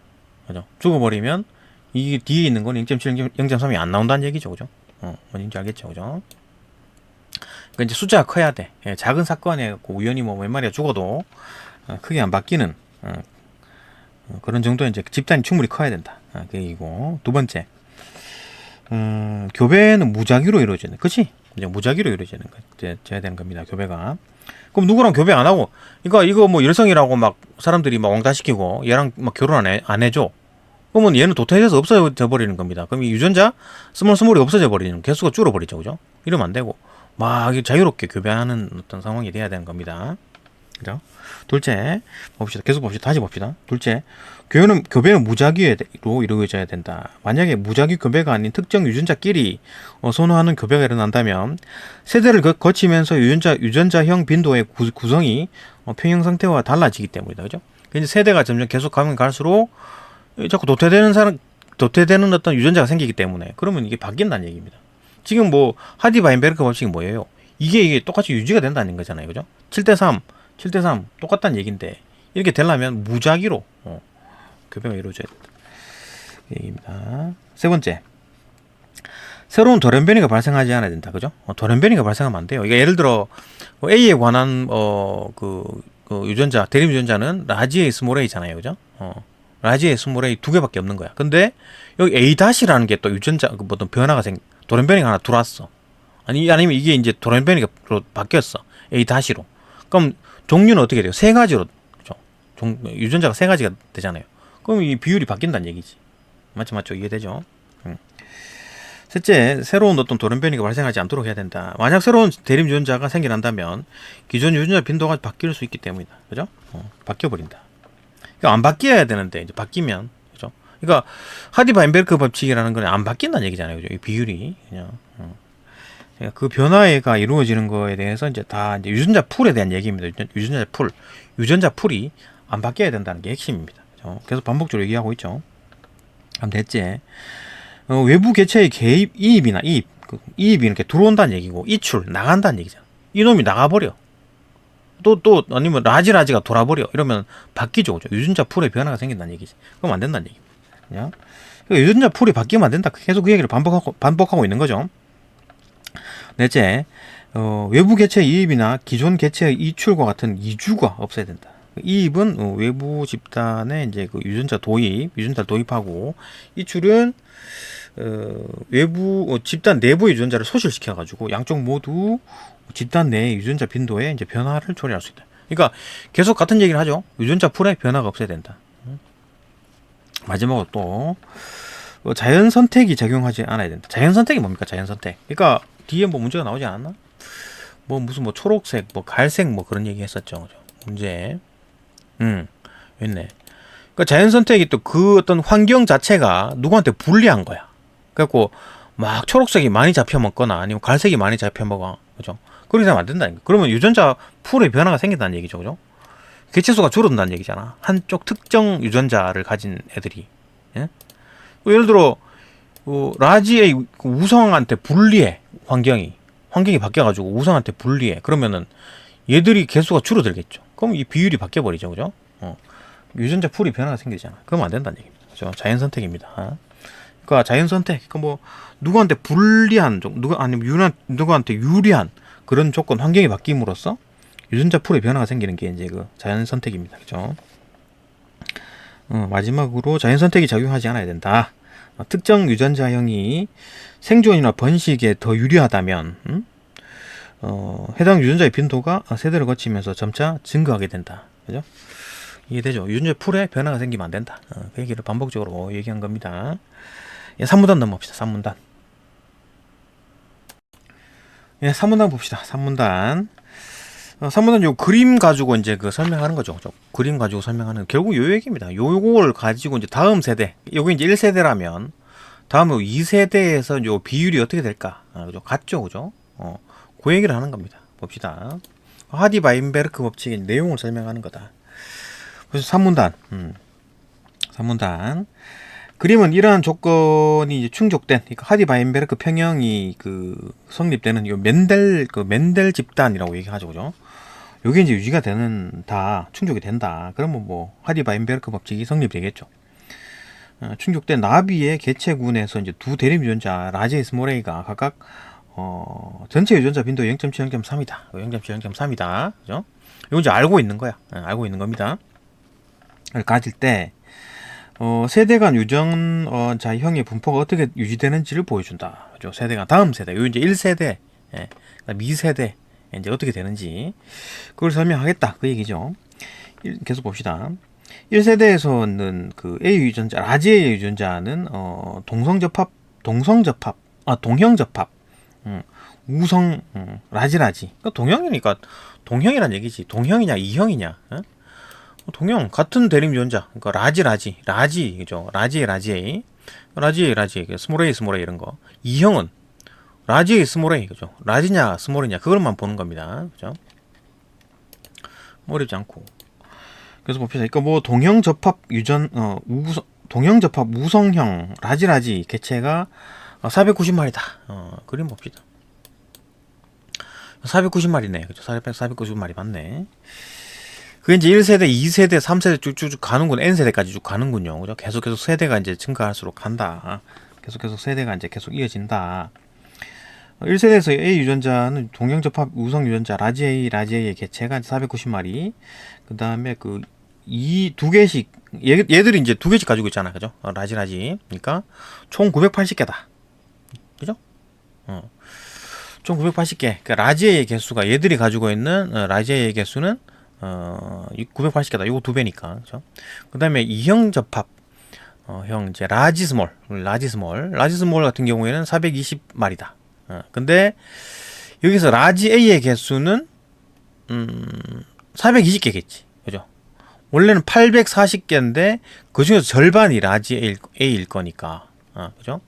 그죠? 죽어버리면 이게 뒤에 있는 건 0.7, 0.3이 안 나온다는 얘기죠, 그죠? 뭔지 알겠죠, 그죠? 그러니까 이제 숫자가 커야 돼. 작은 사건에 우연히 뭐 몇 마리가 죽어도 크게 안 바뀌는 그런 정도의 이제 집단이 충분히 커야 된다. 그 얘기고. 두 번째, 교배는 무작위로 이루어지는, 그치? 이제 무작위로 이루어지는 거, 돼야 되는 겁니다. 교배가. 그럼 누구랑 교배 안 하고, 이거 뭐 열성이라고 막 사람들이 막 왕따시키고 얘랑 막 결혼 안 해줘. 그러면 얘는 도태돼서 없어져 버리는 겁니다. 그럼 이 유전자 스몰이 없어져 버리는, 개수가 줄어버리죠, 그죠? 이러면 안 되고 막 자유롭게 교배하는 어떤 상황이 돼야 되는 겁니다. 그죠? 둘째, 봅시다. 계속 봅시다. 다시 봅시다. 둘째, 교배는 무작위로 이루어져야 된다. 만약에 무작위 교배가 아닌 특정 유전자끼리 선호하는 교배가 일어난다면 세대를 거치면서 유전자형 빈도의 구성이 평형 상태와 달라지기 때문이다. 그죠? 이제 세대가 점점 계속 가면 갈수록 자꾸 도태되는 어떤 유전자가 생기기 때문에, 그러면 이게 바뀐다는 얘기입니다. 지금 뭐 하디-바인베르크 법칙이 뭐예요? 이게 똑같이 유지가 된다는 거잖아요, 그죠? 7대3 똑같다는 얘기인데, 이렇게 되려면 무작위로 교배가 이루어져야 된다 얘기입니다. 세 번째, 새로운 돌연변이가 발생하지 않아야 된다, 그죠? 돌연변이가 발생하면 안 돼요. 이게 예를 들어 A에 관한 그 유전자, 대립 유전자는 라지 A 스몰 A잖아요, 그죠? 라지 A 스몰 A 두 개밖에 없는 거야. 근데 여기 A-라는 게 또 유전자 어떤 변화가 돌연변이가 하나 들어왔어. 아니면 이게 이제 돌연변이가 바뀌었어. A-로. 그럼 종류는 어떻게 돼요? 세 가지로, 그죠? 유전자가 세 가지가 되잖아요. 그럼 이 비율이 바뀐다는 얘기지. 맞죠? 이해되죠? 셋째, 새로운 어떤 돌연변이가 발생하지 않도록 해야 된다. 만약 새로운 대립 유전자가 생겨난다면 기존 유전자 빈도가 바뀔 수 있기 때문이다. 그죠? 바뀌어버린다. 그러니까 안 바뀌어야 되는데 이제 바뀌면, 그죠? 그러니까 하디-바인베르크 법칙이라는 건 안 바뀐다는 얘기잖아요, 그죠? 이 비율이 그냥. 그러니까 그 변화가 이루어지는 거에 대해서 이제 다 이제 유전자 풀에 대한 얘기입니다. 유전자 풀이 안 바뀌어야 된다는 게 핵심입니다. 그죠? 계속 반복적으로 얘기하고 있죠. 그럼 넷째, 외부 개체의 개입, 이입이 이렇게 들어온다는 얘기고, 이출, 나간다는 얘기잖아. 이놈이 나가버려. 또 아니면 라지가 돌아버려. 이러면 바뀌죠, 그죠? 유전자 풀에 변화가 생긴다는 얘기지. 그럼 안 된다는 얘기입니다. 그냥 그러니까 유전자 풀이 바뀌면 안 된다. 계속 그 얘기를 반복하고 있는 거죠. 넷째, 외부 개체의 이입이나 기존 개체의 이출과 같은 이주가 없어야 된다. 이입은 외부 집단의 이제 그 유전자를 도입하고, 이출은 외부 집단 내부의 유전자를 소실시켜 가지고 양쪽 모두 집단 내의 유전자 빈도에 이제 변화를 초래할 수 있다. 그러니까 계속 같은 얘기를 하죠. 유전자 풀에 변화가 없어야 된다. 마지막으로 또 자연 선택이 작용하지 않아야 된다. 자연 선택이 뭡니까? 자연 선택. 그러니까 뒤에 뭐 문제가 나오지 않았나? 뭐 무슨 뭐 초록색, 뭐 갈색 뭐 그런 얘기 했었죠. 그죠? 문제. 있네. 그러니까 자연 선택이 또 그 어떤 환경 자체가 누구한테 불리한 거야. 그래갖고 막 초록색이 많이 잡혀 먹거나 아니면 갈색이 많이 잡혀 먹어. 그죠? 그렇게 되면 안 된다니까. 그러면 유전자 풀에 변화가 생긴다는 얘기죠. 그죠? 개체수가 줄어든다는 얘기잖아. 한쪽 특정 유전자를 가진 애들이. 예? 예를 들어 라지의 우성한테 불리해. 환경이 바뀌어가지고 우성한테 불리해. 그러면은 얘들이 개수가 줄어들겠죠. 그럼 이 비율이 바뀌어버리죠. 그죠? 유전자 풀이 변화가 생기잖아. 그러면 안 된다는 얘기입니다. 그죠? 자연 선택입니다. 그러니까 자연 선택, 그러니까 뭐 누구한테 불리한, 누구한테 유리한 그런 조건, 환경이 바뀜으로써 유전자 풀의 변화가 생기는 게 이제 그 자연 선택입니다. 그죠? 마지막으로 자연 선택이 작용하지 않아야 된다. 특정 유전자형이 생존이나 번식에 더 유리하다면 해당 유전자의 빈도가 세대를 거치면서 점차 증가하게 된다. 그죠? 이해되죠? 유전자 풀에 변화가 생기면 안 된다. 그 얘기를 반복적으로 얘기한 겁니다. 3문단 넘어갑시다. 3문단. 3문단 봅시다. 3문단. 3번은 요 그림 가지고 이제 그 설명하는 거죠. 그림 가지고 설명하는 결국 요 얘기입니다. 요걸 가지고 이제 다음 세대, 요게 이제 1세대라면 다음 2세대에서 요 비율이 어떻게 될까? 그죠? 같죠, 그죠? 그 얘기를 하는 겁니다. 봅시다. 하디-바인베르크 법칙의 내용을 설명하는 거다. 그래서 3문단, 3문단. 그림은 이러한 조건이 이제 충족된, 그러니까 하디-바인베르크 평형이 그 성립되는 요 멘델 집단이라고 얘기하죠, 그죠? 요게 이제 유지가 되는 충족이 된다. 그러면 뭐 하디-바인베르크 법칙이 성립되겠죠. 충족된 나비의 개체군에서 이제 두 대립 유전자 라지에 스모레이가 각각 전체 유전자 빈도 0.7, 0.3이다. 0.7, 0.3이다. 그죠? 이거 이제 알고 있는 거야. 알고 있는 겁니다. 가질 때 세대 간 유전자형의 분포가 어떻게 유지되는지를 보여준다. 그죠? 세대가 다음 세대, 요 이제 1세대, 미세대 이제 어떻게 되는지 그걸 설명하겠다. 그 얘기죠. 계속 봅시다. 1세대에서는 그 A 유전자, 라지 A 유전자는 동형접합, 우성, 라지. 그러니까 동형이니까 동형이란 얘기지. 동형이냐, 이형이냐? 동형 같은 대립 유전자. 그러니까 라지, 그죠? 라지 A, 스몰 A 이런 거. 이형은 라지 A, 스몰 A, 그죠? 라지냐, 스몰이냐 그걸만 보는 겁니다. 그죠? 어렵지 않고. 그래서 봅시다. 그러니까 뭐 동형접합 우성형 라지 개체가 490마리다. 그림 봅시다. 490마리네. 그죠? 490마리 맞네. 그게 이제 1세대, 2세대, 3세대 쭉쭉 가는군. N세대까지 쭉 가는군요. 그죠? 계속 세대가 이제 증가할수록 간다. 계속 세대가 이제 계속 이어진다. 1세대에서 A 유전자는 동형접합 우성 유전자 라지 A의 개체가 490마리. 그 다음에 이 두 개씩, 얘들이 이제 두 개씩 가지고 있잖아. 그죠? 라지. 그러니까 총 980개다. 그죠? 총 980개. 그러니까 라지 A의 개수가 얘들이 가지고 있는 라지 A의 개수는 980개다. 요거 두 배니까. 그죠? 그 다음에 이형 접합, 형 이제 라지 스몰 같은 경우에는 420마리다. 근데 여기서 라지 A의 개수는 420개겠지. 그죠? 원래는 840개인데 그 중에서 절반이 라지 A일 거니까. 그죠?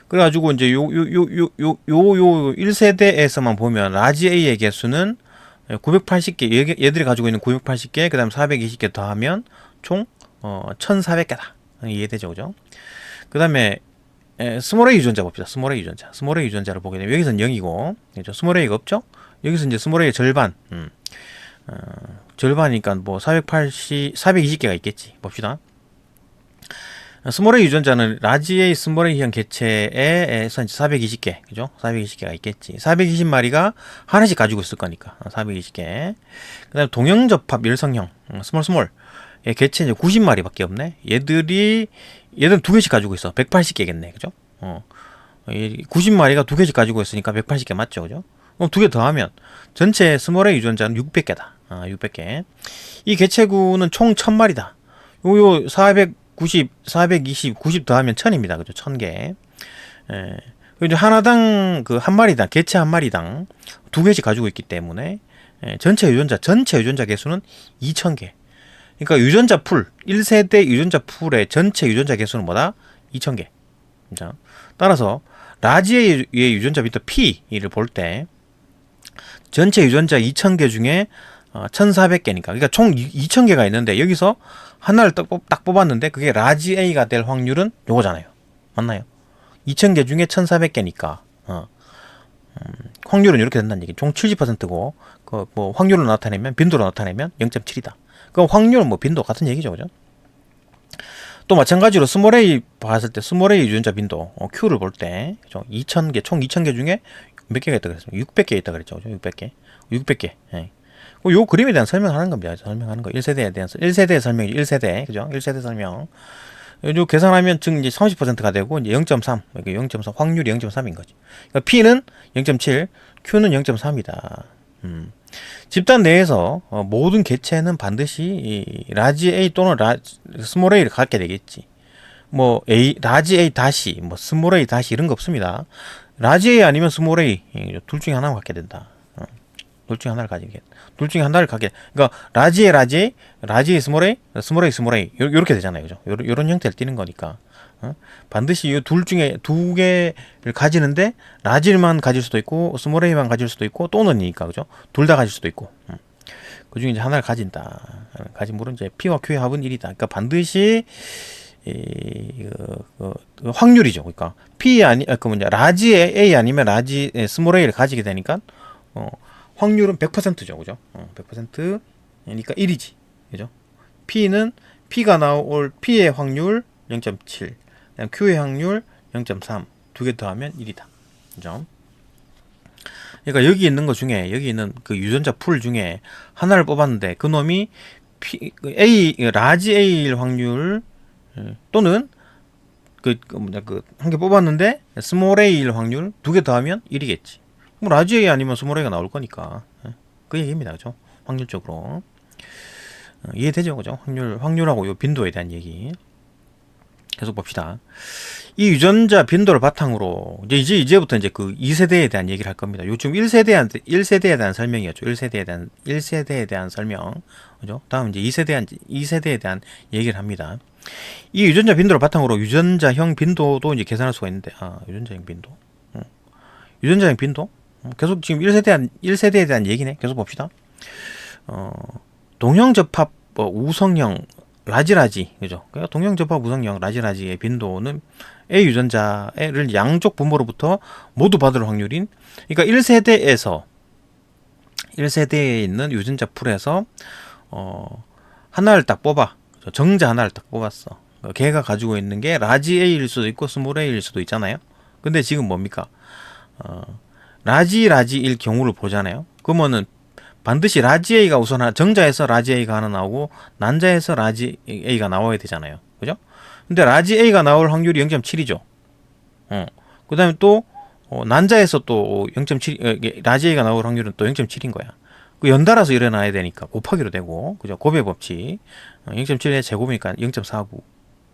그래가지고 이제 요 1세대에서만 보면 라지 A의 개수는 980개, 얘들이 가지고 있는 980개, 그 다음 420개 더하면 총 1400개다. 이해되죠? 그죠? 그 다음에 스몰 A 유전자 봅시다. 스몰 A 유전자를 보게 되면 여기서는 0이고, 그죠? 스몰 A가 없죠? 여기서 이제 스몰 A의 절반, 절반이니까 뭐 420개가 있겠지. 봅시다. 스몰 A 유전자는 라지 A, 스몰 A형 개체에서 이제 420개, 그죠? 420개가 있겠지. 420마리가 하나씩 가지고 있을 거니까 420개. 그다음에 동형접합 열성형 스몰 개체 이제 90마리밖에 없네. 얘들은 두 개씩 가지고 있어. 180개겠네, 그죠? 90마리가 두 개씩 가지고 있으니까 180개 맞죠, 그죠? 그럼 두 개 더하면 전체 스몰 A 유전자는 600개다. 600개. 이 개체군은 총 1000마리다. 요 420 더하면 1000입니다. 그죠? 1000개. 이제 하나당 한 마리당, 개체 한 마리당 두 개씩 가지고 있기 때문에 전체 유전자 개수는 2000개. 그러니까 유전자 풀, 1세대 유전자 풀의 전체 유전자 개수는 뭐다? 2000개. 자, 따라서 라지의 유전자 빈도 P를 볼 때 전체 유전자 2000개 중에 1400개니까. 그러니까 총 2000개가 있는데 여기서 하나를 딱 뽑았는데 그게 라지 A가 될 확률은 요거잖아요. 맞나요? 2000개 중에 1400개니까 확률은 이렇게 된다는 얘기. 총 70%고 뭐 확률로 나타내면, 빈도로 나타내면 0.7이다. 그 확률은 뭐 빈도 같은 얘기죠, 그죠? 또 마찬가지로 스몰 A 봤을 때 스몰 A 유전자 빈도 Q를 볼 때 2000개, 총 2000개 중에 몇 개가 있다 그랬습니다. 600개 있다 그랬죠, 그죠? 600개. 예. 요 그림에 대한 설명하는 겁니다. 설명하는 거. 1세대에 대한 1세대 설명이죠. 1세대. 그죠? 1세대 설명. 요 계산하면 즉 이제 30%가 되고 이제 0.3. 이렇게 0.3 확률이 0.3인 거지. 그러니까 P는 0.7, Q는 0.3이다. 집단 내에서 모든 개체는 반드시 이 라지 A 또는 스몰 A를 갖게 되겠지. 뭐 라지 A 다시, 뭐 스몰 A 다시 이런 거 없습니다. 라지 A 아니면 스몰 A 둘 중에 하나만 갖게 된다. 둘 중에 하나를 가지게. 둘 중에 하나를 가게. 그러니까 라지에 라지, 라지에 스몰 스몰에 스몰 요렇게 되잖아요. 그죠? 요런 형태를 띠는 거니까. 어? 반드시 이 둘 중에 두 개를 가지는데 라지만 가질 수도 있고 스몰만 가질 수도 있고 또는이니까 그죠? 둘 다 가질 수도 있고. 그 중에 이제 하나를 가진다. 가진 물은 이제 P와 Q의 합은 1이다. 그러니까 반드시 확률이죠. 그러니까 P 아니 그 뭐냐 라지 A 아니면 라지 스몰 A를 가지게 되니까 확률은 100%죠. 그죠? 100%니까 1이지. 그죠? P는 P가 나올 P의 확률 0.7, Q의 확률 0.3. 두 개 더하면 1이다. 그죠? 그러니까 여기 있는 것 중에 여기 있는 그 유전자 풀 중에 하나를 뽑았는데 그 놈이 A 라지 A일 확률 또는 한 개 뽑았는데 스몰 A일 확률 두 개 더하면 1이겠지. 뭐 라지 A 아니면 스몰 A가 나올 거니까 그 얘기입니다. 그죠? 확률적으로 이해되죠? 그죠? 확률하고 요 빈도에 대한 얘기 계속 봅시다. 이 유전자 빈도를 바탕으로 이제부터 이제 그 2세대에 대한 얘기를 할 겁니다. 요즘 1세대에 대한 설명이었죠. 1세대에 대한 설명. 그죠? 다음 이제 2세대에 대한 얘기를 합니다. 이 유전자 빈도를 바탕으로 유전자형 빈도도 이제 계산할 수가 있는데, 유전자형 빈도. 유전자형 빈도? 계속 지금 1세대에 대한 얘기네. 계속 봅시다. 동형접합 우성형 라지라지, 그죠? 그러니까 동형접합 우성형 라지라지의 빈도는 A 유전자를 양쪽 부모로부터 모두 받을 확률인, 그러니까 1세대에 있는 유전자 풀에서 하나를 딱 뽑아, 정자 하나를 딱 뽑았어. 걔가 가지고 있는 게 라지 A일 수도 있고 스몰 A일 수도 있잖아요. 근데 지금 뭡니까? 라지일 경우를 보잖아요. 그러면은 반드시 라지 A가 우선 정자에서 라지 A가 하나 나오고 난자에서 라지 A가 나와야 되잖아요. 그죠? 근데 라지 A가 나올 확률이 0.7이죠. 그 다음에 또 난자에서 또 0.7 라지 A가 나올 확률은 또 0.7인 거야. 그 연달아서 일어나야 되니까 곱하기로 되고, 그죠? 곱의 법칙 0.7의 제곱이니까 0.49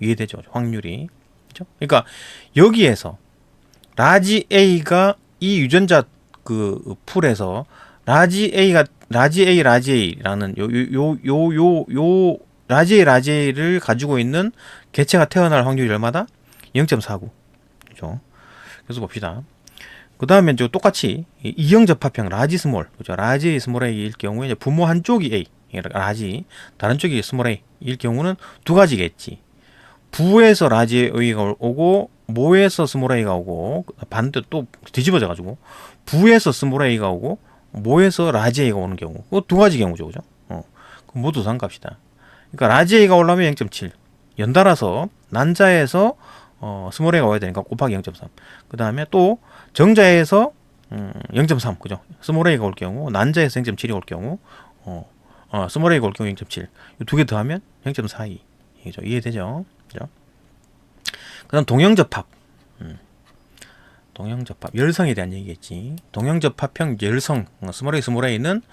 이해되죠? 확률이. 그죠? 그러니까 여기에서 라지 A가 이 유전자 그 풀에서 라지 A라는 라지 A를 가지고 있는 개체가 태어날 확률이 얼마다? 0.49. 그죠? 그래서 봅시다. 그 다음에 이제 똑같이 이형 접합형 라지 스몰, 그죠? 라지 스몰 A일 경우에 이제 부모 한쪽이 A, 라지, 다른 쪽이 스몰 A일 경우는 두 가지겠지. 부에서 라지 A가 오고 모에서 스몰 A가 오고 반대 또 뒤집어져 가지고 부에서 스몰 A가 오고 모에서 라지 A가 오는 경우, 두 가지 경우죠, 그죠? 그럼 모두 상값이다. 그러니까 라지 A가 올라오면 0.7, 연달아서 난자에서 스몰 A가 와야 되니까 곱하기 0.3. 그 다음에 또 정자에서 0.3, 그죠? 스몰 A가 올 경우, 난자에서 0.7이 올 경우, 스몰 A가 올 경우 0.7. 두 개 더하면 0.42. 그죠? 이해되죠? 그죠? 그 다음 동형접합. 동형접합. 열성에 대한 얘기겠지. 동형접합형 열성. 스몰 A는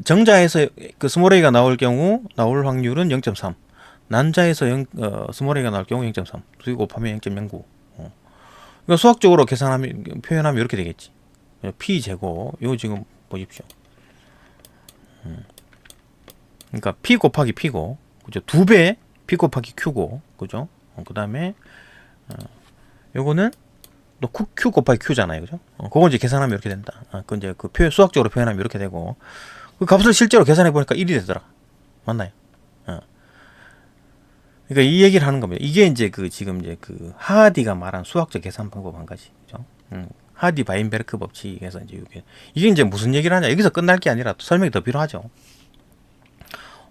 정자에서 그 스몰 A가 나올 경우 나올 확률은 0.3. 난자에서 스몰 A가 나올 경우 0.3. 두 개 곱하면 0.09. 그러니까 수학적으로 표현하면 이렇게 되겠지. P 제곱. 이거 지금 보십시오. 그러니까 P 곱하기 P고, 그죠? 2배 P 곱하기 Q고, 그죠? 그 다음에 요거는 또 Q 곱하기 Q잖아요, 그죠? 그거 이제 계산하면 이렇게 된다. 그 이제 수학적으로 표현하면 이렇게 되고, 그 값을 실제로 계산해 보니까 1이 되더라. 맞나요? 그러니까 이 얘기를 하는 겁니다. 이게 이제 지금 이제 하디가 말한 수학적 계산 방법 한 가지, 그죠? 하디 바인베르크 법칙에서 이제 이게 이제 무슨 얘기를 하냐? 여기서 끝날 게 아니라 또 설명이 더 필요하죠.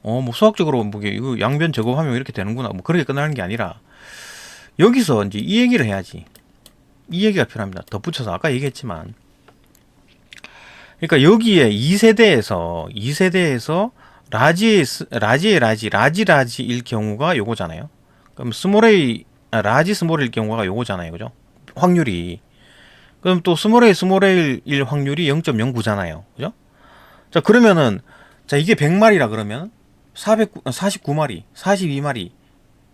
뭐 수학적으로 뭐 이거 양변 제곱하면 이렇게 되는구나. 뭐 그렇게 끝나는 게 아니라 여기서 이제 이 얘기를 해야지. 이 얘기가 필요합니다. 덧붙여서 아까 얘기했지만, 그러니까 여기에 2세대에서 라지일 경우가 요거잖아요. 그럼 라지 스몰일 경우가 요거잖아요, 그죠? 확률이. 그럼 또 스몰일 확률이 0.09잖아요, 그죠? 자, 그러면은 자, 이게 100마리라 그러면 49마리, 42마리,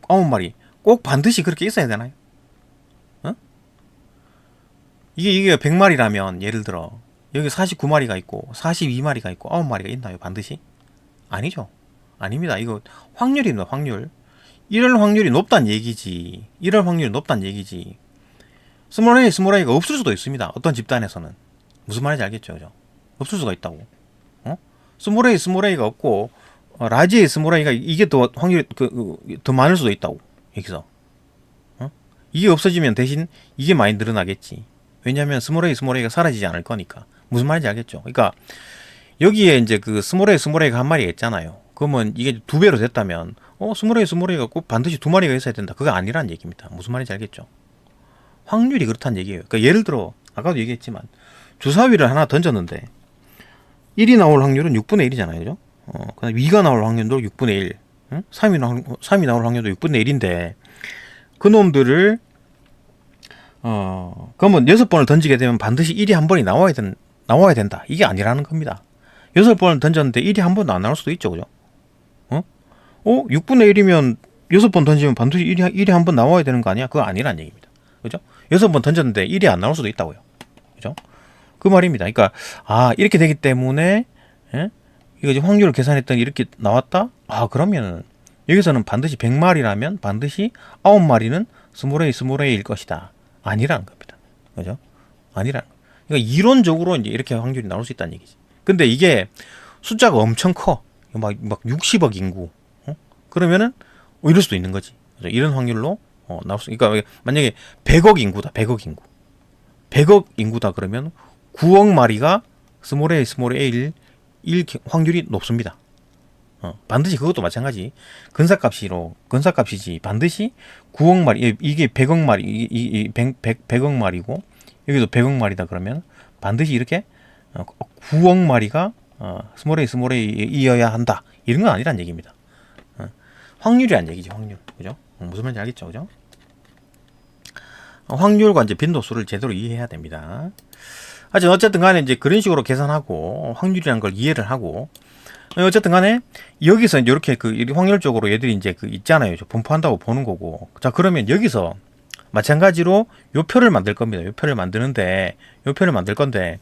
9마리 꼭 반드시 그렇게 있어야 되나요? 이게 100마리라면 예를 들어 여기 49마리가 있고 42마리가 있고 9마리가 있나요? 반드시? 아니죠. 아닙니다. 이거 확률입니다. 확률. 이럴 확률이 높다는 얘기지. 이럴 확률이 높다는 얘기지. 스몰 A가 없을 수도 있습니다. 어떤 집단에서는. 무슨 말인지 알겠죠? 그죠? 없을 수가 있다고. 어? 스몰 A가 없고 라지 A, 스몰 A가 이게 더 확률이 더 많을 수도 있다고. 여기서. 어? 이게 없어지면 대신 이게 많이 늘어나겠지. 왜냐하면 스몰 A가 사라지지 않을 거니까. 무슨 말인지 알겠죠? 그러니까 여기에 이제 그 스몰 A가 한 마리가 있잖아요. 그러면 이게 2배로 됐다면 스몰 A가 꼭 반드시 2마리가 있어야 된다. 그거 아니라는 얘기입니다. 무슨 말인지 알겠죠? 확률이 그렇다는 얘기예요. 그러니까 예를 들어 아까도 얘기했지만 주사위를 하나 던졌는데 1이 나올 확률은 6분의 1이잖아요. 그죠? 그다음 2가 나올 확률도 6분의 1. 응? 3이 나올 확률도 6분의 1인데 그 놈들을 그러면 6번을 던지게 되면 반드시 1이 한 번이 나와야 된다. 이게 아니라는 겁니다. 6번을 던졌는데 1이 한 번도 안 나올 수도 있죠. 그죠? 6분의 1이면 6번 던지면 반드시 1이 한 번 나와야 되는 거 아니야? 그거 아니란 얘기입니다. 그죠? 6번 던졌는데 1이 안 나올 수도 있다고요. 그죠? 그 말입니다. 그러니까, 이렇게 되기 때문에, 예? 이거 이제 확률을 계산했더니 이렇게 나왔다? 그러면은, 여기서는 반드시 100마리라면 반드시 9마리는 스몰 A일 것이다. 아니라는 겁니다. 그죠? 아니라는 거. 그러니까 이론적으로 이제 이렇게 확률이 나올 수 있다는 얘기지. 근데 이게 숫자가 엄청 커. 막 60억 인구. 그러면은, 이럴 수도 있는 거지. 그죠? 이런 확률로, 나올 수, 그러니까 만약에 100억 인구다. 100억 인구다 그러면 9억 마리가 스몰 A일 확률이 높습니다. 반드시 그것도 마찬가지. 근사값이지. 반드시 9억 마리, 이게 100억 마리, 100억 마리고, 여기도 100억 마리다 그러면 반드시 이렇게 9억 마리가 스몰 A이어야 한다. 이런 건 아니란 얘기입니다. 확률이란 얘기지, 확률. 그죠? 무슨 말인지 알겠죠? 그죠? 확률과 이제 빈도수를 제대로 이해해야 됩니다. 하여튼 어쨌든 간에 이제 그런 식으로 계산하고 확률이라는 걸 이해를 하고 어쨌든 간에 여기서 이제 이렇게 확률적으로 얘들이 이제 있잖아요. 분포한다고 보는 거고. 자, 그러면 여기서 마찬가지로 요 표를 만들 겁니다. 요 표를 만들 건데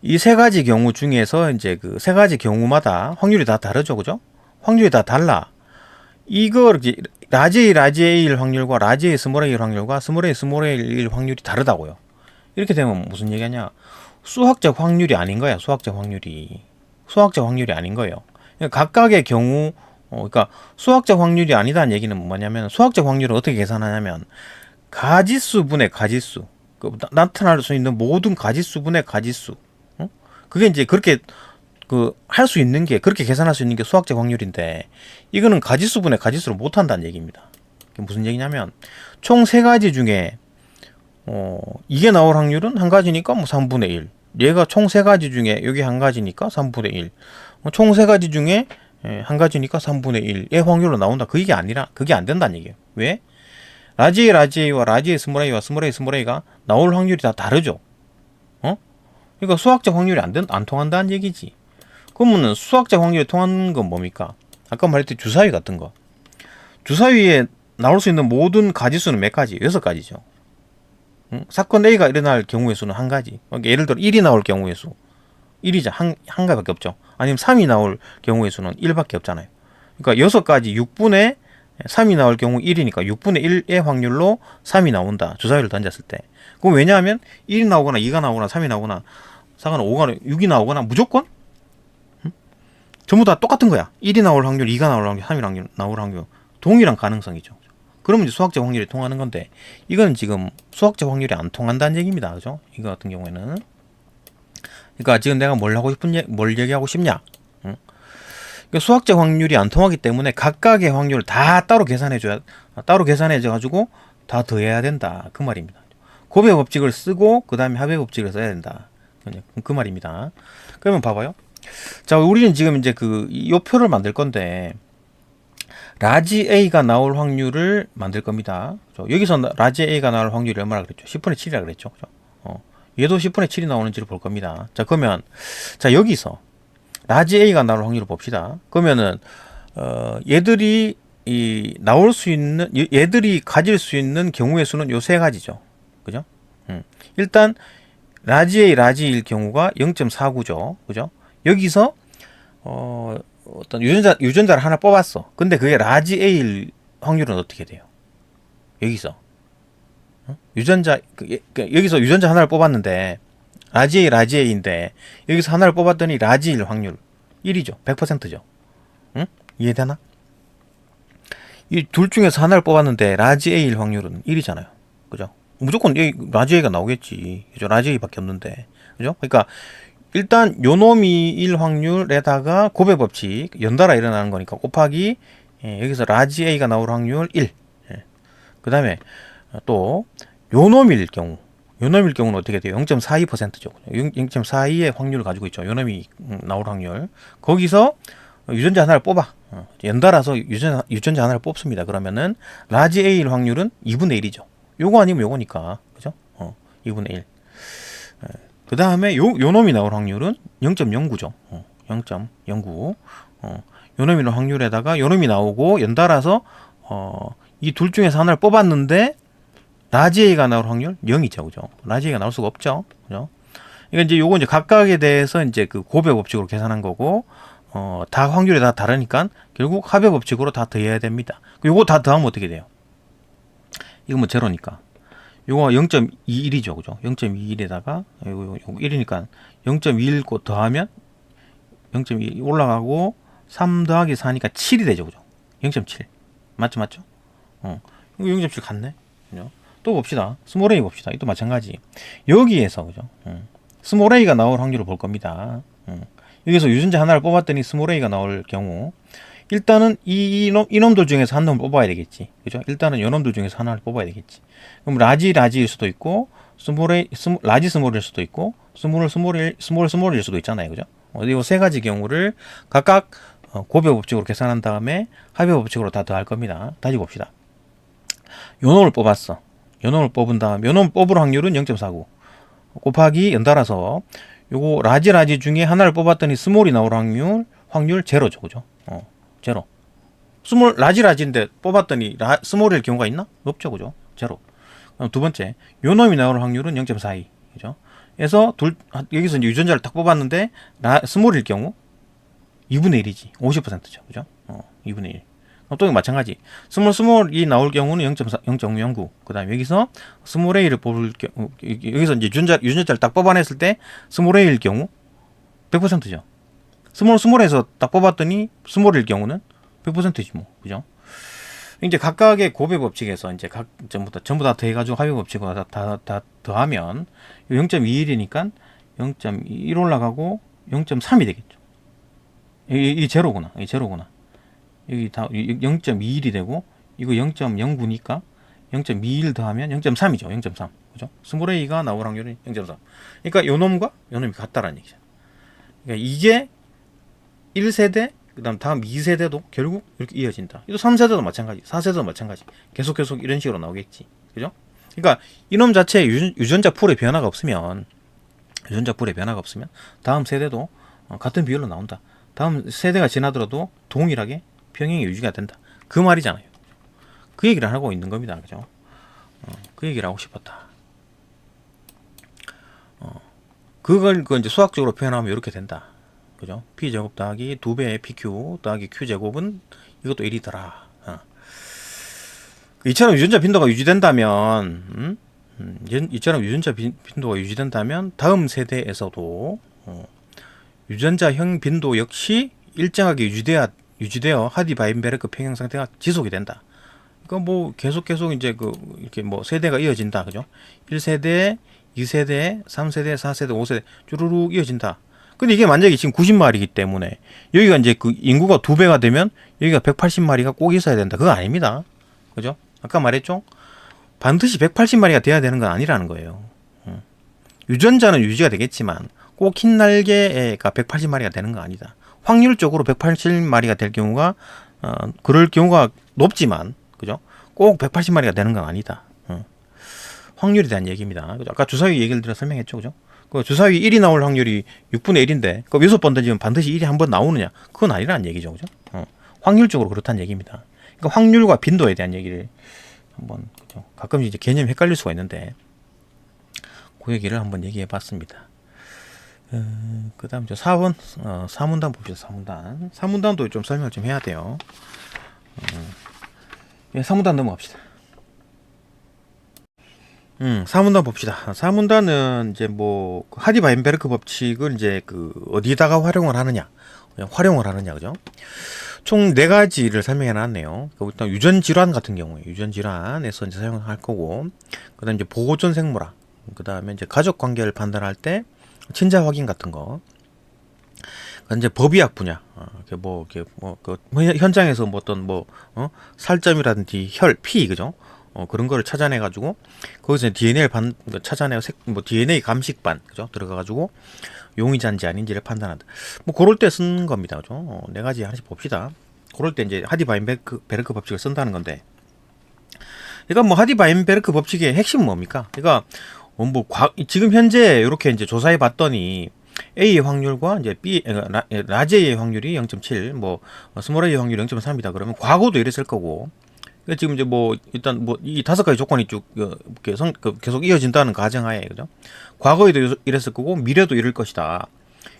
이 세 가지 경우 중에서 이제 그 세 가지 경우마다 확률이 다 다르죠. 그죠? 확률이 다 달라. 이걸 라지 A일 확률과 라지 A 스몰 A일 확률과 스몰 A일 확률이 다르다고요. 이렇게 되면 무슨 얘기하냐? 수학적 확률이 아닌 거야. 수학적 확률이 아닌 거예요. 그러니까 각각의 경우 그러니까 수학적 확률이 아니다는 얘기는 뭐냐면 수학적 확률을 어떻게 계산하냐면 가지수분의 가지수. 나타날 수 있는 모든 가지수분의 가지수. 그게 이제 그렇게 할 수 있는 게 그렇게 계산할 수 있는 게 수학적 확률인데 이거는 가지수분의 가지수를 못 한다는 얘기입니다. 그게 무슨 얘기냐면 총 세 가지 중에 이게 나올 확률은 한 가지니까 3분의 1. 얘가 총 세 가지 중에 여기 한 가지니까 3분의 1. 총 세 가지 중에 한 가지니까 3분의 1의 확률로 나온다. 그게 안 된다는 얘기예요. 왜? 라지 A와 라지 A 스몰 A와 스몰 A가 나올 확률이 다 다르죠. 그러니까 수학적 확률이 안 통한다는 얘기지. 그러면은 수학적 확률이 통하는 건 뭡니까? 아까 말했듯이 주사위 같은 거. 주사위에 나올 수 있는 모든 가지수는 몇 가지? 6가지죠. 사건 A가 일어날 경우의 수는 한 가지. 그러니까 예를 들어 1이 나올 경우의 수. 1이자 한 가지밖에 없죠. 아니면 3이 나올 경우의 수는 1밖에 없잖아요. 그러니까 6가지 6분의 3이 나올 경우 1이니까 6분의 1의 확률로 3이 나온다. 주사위를 던졌을 때. 그럼 왜냐하면 1이 나오거나 2가 나오거나 3이 나오거나 4가 나오거나 5가 6이 나오거나 무조건 전부 다 똑같은 거야. 1이 나올 확률, 2가 나올 확률, 3이 나올 확률. 동일한 가능성이죠. 그러면 이제 수학적 확률이 통하는 건데, 이건 지금 수학적 확률이 안 통한다는 얘기입니다. 그죠? 이거 같은 경우에는. 그러니까 지금 내가 뭘 얘기하고 싶냐? 그러니까 수학적 확률이 안 통하기 때문에 각각의 확률을 다 따로 계산해가지고 다 더해야 된다. 그 말입니다. 곱의 법칙을 쓰고, 그 다음에 합의 법칙을 써야 된다. 그 말입니다. 그러면 봐봐요. 자, 우리는 지금 이제 이 표를 만들 건데 라지 A가 나올 확률을 만들 겁니다. 여기서 라지 A가 나올 확률이 얼마나 그랬죠? 10분의 7이라 그랬죠. 얘도 10분의 7이 나오는지를 볼 겁니다. 자, 그러면 자, 여기서 라지 A가 나올 확률을 봅시다. 그러면은 얘들이 얘들이 가질 수 있는 경우의 수는 요 세 가지죠. 그죠? 일단 라지 A, 라지 E일 경우가 0.49죠. 그죠? 여기서 어떤 유전자를 하나 뽑았어. 근데 그게 라지 A일 확률은 어떻게 돼요? 여기서 여기서 유전자 하나를 뽑았는데 라지 A, 라지 A인데 여기서 하나를 뽑았더니 라지 E일 확률 1이죠. 100%죠. 응? 이해되나? 이 둘 중에서 하나를 뽑았는데 라지 A일 확률은 1이잖아요. 그죠? 무조건 라지 A가 나오겠지. 그죠? 라지 A밖에 없는데. 그죠? 그러니까 일단 요놈이 1 확률에다가 고배 법칙 연달아 일어나는 거니까 곱하기 여기서 라지 A가 나올 확률 1. 그 다음에 또 요놈일 경우는 어떻게 돼요? 0.42%죠. 0.42의 확률을 가지고 있죠. 요놈이 나올 확률. 거기서 유전자 하나를 뽑아. 연달아서 유전자 하나를 뽑습니다. 그러면은 라지 A일 확률은 2분의 1이죠. 요거 아니면 요거니까. 그죠? 2분의 1. 그 다음에 요놈이 나올 확률은 0.09죠. 0.09. 요놈이 나올 확률에다가 요놈이 나오고 연달아서 이 둘 중에서 하나를 뽑았는데 라지 A가 나올 확률 0이죠. 그죠? 라지 A가 나올 수가 없죠. 그죠? 그러니까 이제 요거 이제 각각에 대해서 이제 그 고배 법칙으로 계산한 거고 다 확률이 다 다르니까 결국 합의 법칙으로 다 더해야 됩니다. 요거 다 더하면 어떻게 돼요? 이거 뭐 제로니까. 요거 0.21이죠. 그죠? 0.21에다가 요거 1이니까 0.21 더하면 0.2 올라가고 3 더하기 4니까 7이 되죠. 그죠? 0.7. 맞죠? 이거 0.7 같네. 그죠? 또 봅시다. 스몰 a 봅시다. 이것도 마찬가지. 여기에서 그죠? 스몰 a가 나올 확률을 볼 겁니다. 여기서 유전자 하나를 뽑았더니 스몰 a가 나올 경우 일단은 이놈들 중에서 한 놈을 뽑아야 되겠지. 그죠? 일단은 요놈들 중에서 하나를 뽑아야 되겠지. 그럼 라지일 수도 있고 라지 스몰일 수도 있고 스몰일 수도 있잖아요. 그죠? 이 세 가지 경우를 각각 고배 법칙으로 계산한 다음에 합의 법칙으로 다 더할 겁니다. 다시 봅시다. 요놈을 뽑았어. 요놈을 뽑은 다음 요놈을 뽑을 확률은 0.49 곱하기 연달아서 요거 라지 중에 하나를 뽑았더니 스몰이 나올 확률 제로죠. 그죠? 제로. 라지인데 뽑았더니 스몰일 경우가 있나? 없죠. 그죠? 제로. 그럼 두 번째, 요놈이 나올 확률은 0.42. 그죠? 그래서 여기서 이제 유전자를 딱 뽑았는데 스몰일 경우 2분의 1이지. 50%죠. 그죠? 2분의 1. 또 마찬가지. 스몰이 나올 경우는 0.09. 그 다음에 여기서 스몰 A를 뽑을 경우, 여기서 이제 유전자를 딱 뽑아냈을 때 스몰 A일 경우 100%죠. 스몰에서 딱 뽑았더니 스몰일 경우는 100%지 뭐. 그죠? 이제 각각의 고배 법칙에서 이제 전부 다 더해가지고 합의 법칙으로 다 더하면 0.21이니까 0.1 올라가고 0.3이 되겠죠. 이 제로구나. 여기 다 0.21이 되고 이거 0.09니까 0.21 더하면 0.3이죠. 0.3. 그죠? 스몰 a가 나올 확률이 0.3. 그러니까 요놈과 요놈이 같다라는 얘기죠. 그러니까 이게 1세대 다음 2세대도 결국 이렇게 이어진다. 또 3세대도 마찬가지, 4세대도 마찬가지. 계속 이런 식으로 나오겠지. 그죠? 그러니까 이놈 자체에 유전자 풀에 변화가 없으면 다음 세대도 같은 비율로 나온다. 다음 세대가 지나더라도 동일하게 평행이 유지가 된다. 그 말이잖아요. 그 얘기를 하고 있는 겁니다. 그죠? 그 얘기를 하고 싶었다. 그걸 이제 수학적으로 표현하면 이렇게 된다. 그죠? P제곱 더하기 2배의 PQ 더하기 Q제곱은 이것도 1이더라. 이처럼 유전자 빈도가 유지된다면, 다음 세대에서도 유전자형 빈도 역시 일정하게 유지되어 하디-바인베르크 평형 상태가 지속이 된다. 그러니까 뭐 계속 이제 이렇게 뭐 세대가 이어진다. 그죠? 1세대, 2세대, 3세대, 4세대, 5세대 쭈루룩 이어진다. 근데 이게 만약에 지금 90마리이기 때문에 여기가 이제 그 인구가 2배가 되면 여기가 180마리가 꼭 있어야 된다. 그거 아닙니다. 그죠? 아까 말했죠? 반드시 180마리가 돼야 되는 건 아니라는 거예요. 유전자는 유지가 되겠지만 꼭 흰 날개가 180마리가 되는 건 아니다. 확률적으로 180마리가 될 경우가 그럴 경우가 높지만 그죠? 꼭 180마리가 되는 건 아니다. 확률에 대한 얘기입니다. 그죠? 아까 주사위 얘기를 들어 설명했죠. 그죠? 그 주사위 1이 나올 확률이 6분의 1인데 그 6번 던지면 반드시 1이 한 번 나오느냐? 그건 아니라는 얘기죠. 그죠? 확률적으로 그렇다는 얘기입니다. 그러니까 확률과 빈도에 대한 얘기를 한번 그죠? 가끔씩 이제 개념이 헷갈릴 수가 있는데 그 그 얘기를 한번 얘기해 봤습니다. 그 다음 저 4번, 사문단 봅시다. 사문단도 좀 설명을 좀 해야 돼요. 예, 사문단 넘어갑시다. 사문단 봅시다. 사문단은 이제 뭐 하디 바인베르크 법칙을 이제 그 어디다가 활용을 하느냐, 그죠? 총 4가지를 설명해 놨네요. 일단 유전 질환 같은 경우에 유전 질환에서 이제 사용할 거고, 그다음 이제 보호전 생물학, 그다음에 이제 가족 관계를 판단할 때 친자 확인 같은 거. 이제 법의학 분야, 현장에서 뭐 어떤 살점이라든지 피, 그죠? 그런 거를 찾아내가지고, 거기서 DNA를 찾아내고, DNA 감식반, 그죠? 들어가가지고, 용의자인지 아닌지를 판단한다. 뭐, 그럴 때 쓰는 겁니다. 그죠? 4가지 하나씩 봅시다. 그럴 때 이제 하디 바인베르크 법칙을 쓴다는 건데, 그러니까 뭐, 하디 바인베르크 법칙의 핵심은 뭡니까? 그러니까, 지금 현재 이렇게 이제 조사해 봤더니, A의 확률과 이제 라지 A의 확률이 0.7, 스몰 A의 확률이 0.3이다. 그러면 과거도 이랬을 거고, 지금 이제 일단 이 5가지 조건이 쭉 계속 이어진다는 가정하에, 그죠? 과거에도 이랬을 거고 미래도 이럴 것이다.